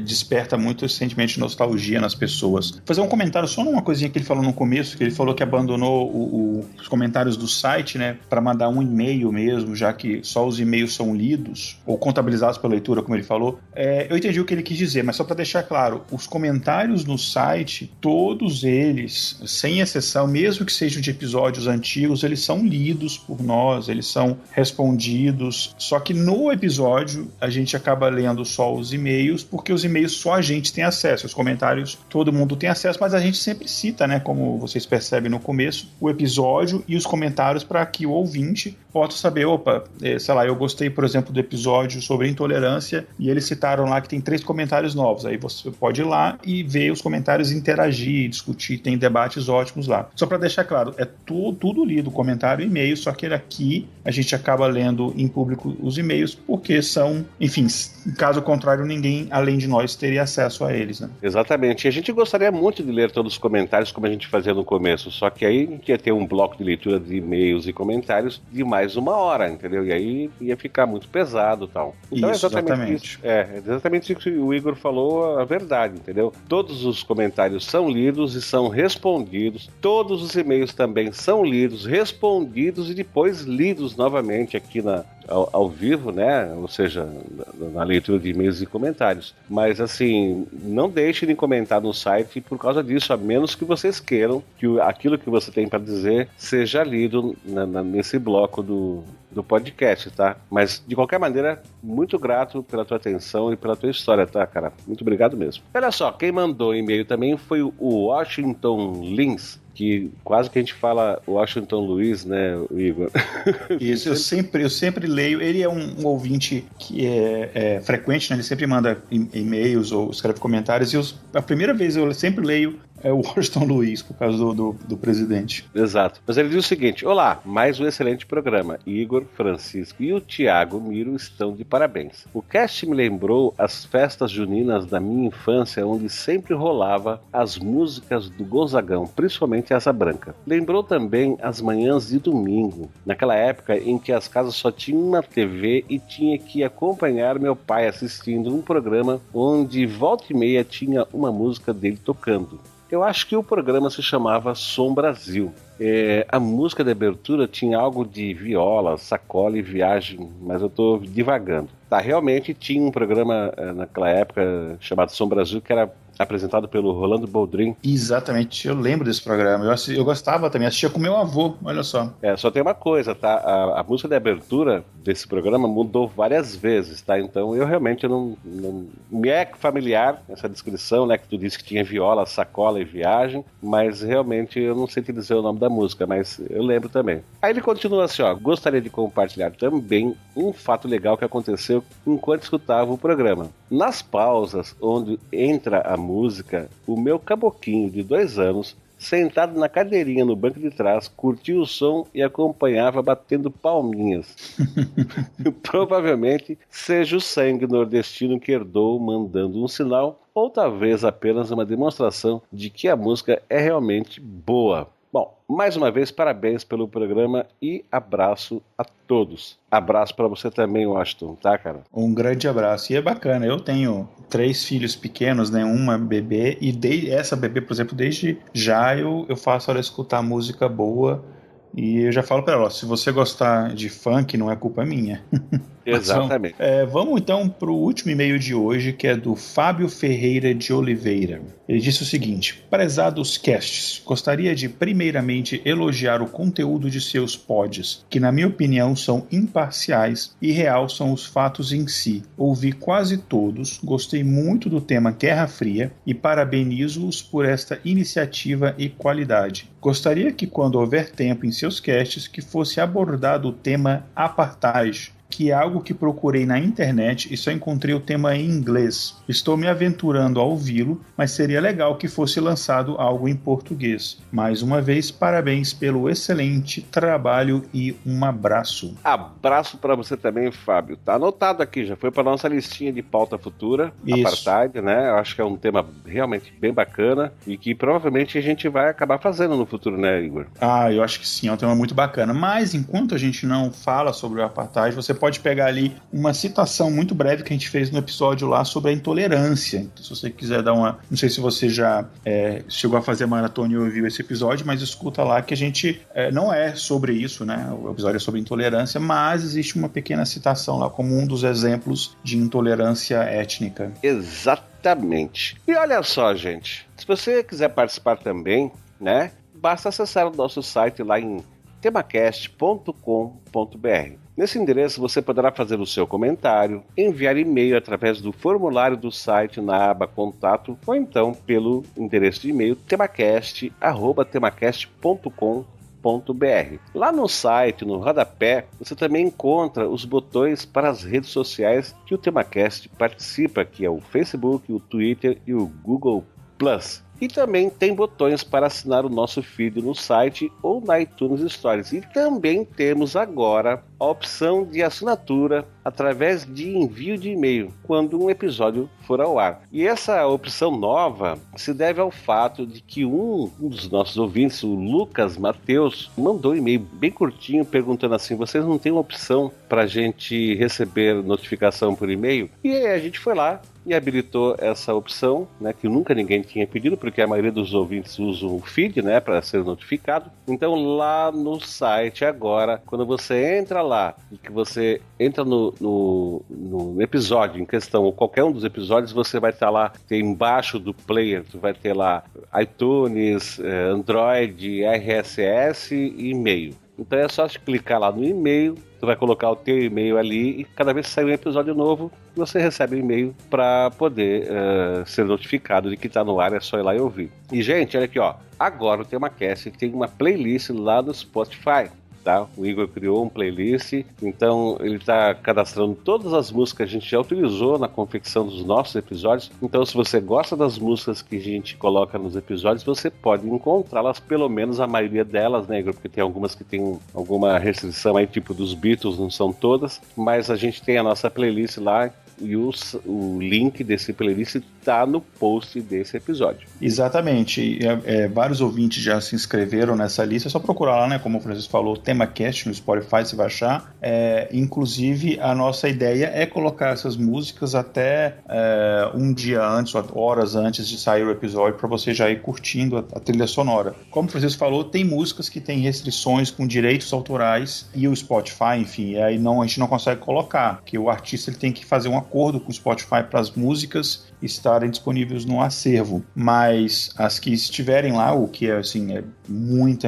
desperta muito esse sentimento de nostalgia nas pessoas. Vou fazer um comentário só numa coisinha que ele falou no começo, que ele falou que abandonou os comentários do site, né, para mandar um e-mail mesmo, já que só os e-mails são lidos ou contabilizados pela leitura, como ele falou. Eu entendi o que ele quis dizer, mas só para deixar claro, os comentários no site, todos eles, sem exceção, mesmo que sejam de episódios antigos, eles são lidos por nós, eles são respondidos. Só que no episódio a gente acaba lendo só os e-mails, porque os e-mails só a gente tem acesso, os comentários todo mundo tem acesso, mas a gente sempre cita, né, como vocês percebem no começo, o episódio e os comentários para que o ouvinte possa saber, sei lá, eu gostei, por exemplo, do episódio sobre intolerância e eles citaram lá que tem 3 comentários novos, aí você pode ir lá e ver os comentários, interagir, discutir, tem debates ótimos lá. Só para deixar claro, é tudo lido, comentário e e-mail, só que aqui a gente acaba lendo em público os e-mails, porque são, enfim, caso contrário, ninguém além de nós teria acesso a eles, né? Exatamente, e a gente gostaria muito de ler todos os comentários como a gente fazia no começo, só que aí a gente ia ter um bloco de leitura de e-mails e comentários de mais 1 hora, entendeu? E aí ia ficar muito pesado e tal. Então isso, exatamente. Exatamente isso que o Igor falou, a verdade, entendeu? Todos os comentários são lidos e são respondidos, todos os e-mails também são lidos, respondidos e depois lidos novamente aqui ao vivo, né? Ou seja, na leitura de e-mails e comentários. Mas assim, não deixem de comentar no site por causa disso, a menos que vocês queiram que aquilo que você tem para dizer seja lido nesse bloco do podcast, tá? Mas, de qualquer maneira, muito grato pela tua atenção e pela tua história, tá, cara? Muito obrigado mesmo. Olha só, quem mandou e-mail também foi o Washington Lins, que quase que a gente fala Washington Luiz, né, Igor? Isso, eu sempre leio. Ele é um ouvinte que é frequente, né? Ele sempre manda e-mails ou escreve comentários, e a primeira vez eu sempre leio o Washington Luiz, por causa do presidente. Exato. Mas ele diz o seguinte: olá, mais um excelente programa. Igor, Francisco e o Thiago Miro estão de parabéns. O cast me lembrou as festas juninas da minha infância, onde sempre rolava as músicas do Gonzagão, principalmente Asa Branca. Lembrou também as manhãs de domingo, naquela época em que as casas só tinham uma TV e tinha que acompanhar meu pai assistindo um programa onde volta e meia tinha uma música dele tocando. Eu acho que o programa se chamava Som Brasil. A música de abertura tinha algo de viola, sacola e viagem, mas eu tô divagando. Tá, realmente tinha um programa naquela época chamado Som Brasil, que era apresentado pelo Rolando Boldrin. Exatamente, eu lembro desse programa. Eu gostava também, assistia com meu avô, olha só. Só tem uma coisa, tá? A música de abertura desse programa mudou várias vezes, tá? Então eu realmente não me é familiar essa descrição, né? Que tu disse que tinha viola, sacola e viagem, mas realmente eu não sei te dizer o nome da música, mas eu lembro também. Aí ele continua assim, ó: gostaria de compartilhar também um fato legal que aconteceu enquanto escutava o programa. Nas pausas onde entra a música, o meu caboquinho de 2 anos, sentado na cadeirinha no banco de trás, curtia o som e acompanhava batendo palminhas. Provavelmente seja o sangue nordestino que herdou mandando um sinal, ou talvez apenas uma demonstração de que a música é realmente boa. Bom, mais uma vez, parabéns pelo programa e abraço a todos. Abraço pra você também, Washington, tá, cara? Um grande abraço. E é bacana, eu tenho 3 filhos pequenos, né? Uma bebê, e essa bebê, por exemplo, desde já eu faço ela escutar música boa. E eu já falo pra ela, ó, se você gostar de funk, não é culpa minha. Exatamente. Vamos então pro último e-mail de hoje, que é do Fábio Ferreira de Oliveira. Ele disse o seguinte: prezados casts, gostaria de primeiramente elogiar o conteúdo de seus pods, que na minha opinião são imparciais e realçam os fatos em si. Ouvi quase todos, gostei muito do tema Guerra Fria e parabenizo-os por esta iniciativa e qualidade. Gostaria que, quando houver tempo em seus casts, que fosse abordado o tema apartheid, que é algo que procurei na internet e só encontrei o tema em inglês. Estou me aventurando a ouvi-lo, mas seria legal que fosse lançado algo em português. Mais uma vez, parabéns pelo excelente trabalho e um abraço. Abraço para você também, Fábio. Tá anotado aqui, já foi para nossa listinha de pauta futura, Isso. Apartheid, né? Eu acho que é um tema realmente bem bacana e que provavelmente a gente vai acabar fazendo no futuro, né, Igor? Eu acho que sim, é um tema muito bacana. Mas enquanto a gente não fala sobre o Apartheid, você pode pegar ali uma citação muito breve que a gente fez no episódio lá sobre a intolerância. Então, se você quiser dar uma... Não sei se você já chegou a fazer maratona e ouviu esse episódio, mas escuta lá que a gente não é sobre isso, né? O episódio é sobre intolerância, mas existe uma pequena citação lá como um dos exemplos de intolerância étnica. Exatamente. E olha só, gente, se você quiser participar também, né, basta acessar o nosso site lá em temacast.com.br. Nesse endereço você poderá fazer o seu comentário, enviar e-mail através do formulário do site na aba Contato ou então pelo endereço de e-mail temacast@temacast.com.br. Lá no site, no rodapé, você também encontra os botões para as redes sociais que o TemaCast participa, que é o Facebook, o Twitter e o Google+. E também tem botões para assinar o nosso feed no site ou na iTunes Stories. E também temos agora a opção de assinatura através de envio de e-mail quando um episódio for ao ar. E essa opção nova se deve ao fato de que um dos nossos ouvintes, o Lucas Mateus, mandou um e-mail bem curtinho perguntando assim: vocês não têm uma opção para a gente receber notificação por e-mail? E aí a gente foi lá e habilitou essa opção, né, que nunca ninguém tinha pedido, porque a maioria dos ouvintes usam o feed, né, para ser notificado. Então lá no site agora, quando você entra lá e que você entra no episódio em questão, ou qualquer um dos episódios, você vai estar lá, tem embaixo do player, tu vai ter lá iTunes, Android, RSS e e-mail. Então é só clicar lá no e-mail, tu vai colocar o teu e-mail ali e cada vez que sair um episódio novo, você recebe um e-mail para poder ser notificado de que está no ar, é só ir lá e ouvir. E gente, olha aqui, ó, agora o TemaCast tem uma playlist lá no Spotify. Tá? O Igor criou uma playlist, então ele está cadastrando todas as músicas que a gente já utilizou na confecção dos nossos episódios. Então, se você gosta das músicas que a gente coloca nos episódios, você pode encontrá-las, pelo menos a maioria delas, né, Igor? Porque tem algumas que tem alguma restrição aí, tipo dos Beatles, não são todas, mas a gente tem a nossa playlist lá. E o link desse playlist está no post desse episódio. Exatamente. Vários ouvintes já se inscreveram nessa lista. É só procurar lá, né? Como o Francisco falou, TemaCast no Spotify, você vai achar. Inclusive, a nossa ideia é colocar essas músicas até um dia antes, horas antes de sair o episódio, para você já ir curtindo a trilha sonora. Como o Francisco falou, tem músicas que têm restrições com direitos autorais e o Spotify, enfim, aí a gente não consegue colocar, porque o artista ele tem que fazer um acordo com o Spotify para as músicas estarem disponíveis no acervo, mas as que estiverem lá, o que é muito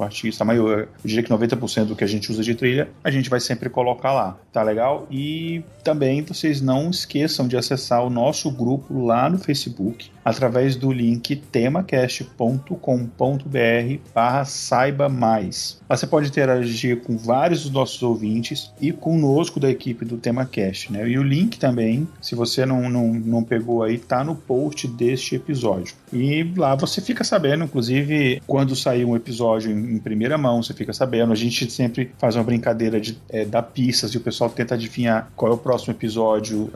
artista, a maior, eu diria que 90% do que a gente usa de trilha, a gente vai sempre colocar lá, tá legal? E também vocês não esqueçam de acessar o nosso grupo lá no Facebook, através do link temacast.com.br/saiba mais. Lá você pode interagir com vários dos nossos ouvintes e conosco da equipe do TemaCast, né? E o link também, se você não pegou aí, tá no post deste episódio. E lá você fica sabendo, inclusive, quando sair um episódio em primeira mão, você fica sabendo. A gente sempre faz uma brincadeira de dar pistas e o pessoal tenta adivinhar qual é o próximo episódio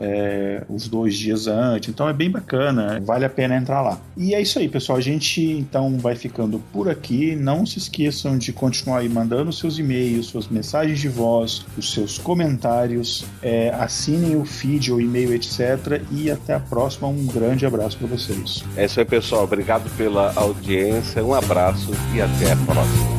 os 2 dias antes. Então é bem bacana, vale a pena entrar lá. E é isso aí, pessoal. A gente então vai ficando por aqui. Não se esqueçam de continuar aí mandando seus e-mails, suas mensagens de voz, os seus comentários. Assinem o feed ou e-mail, etc. E até a próxima. Um grande abraço para vocês. É isso aí, pessoal. Obrigado pela audiência. Um abraço e até a próxima.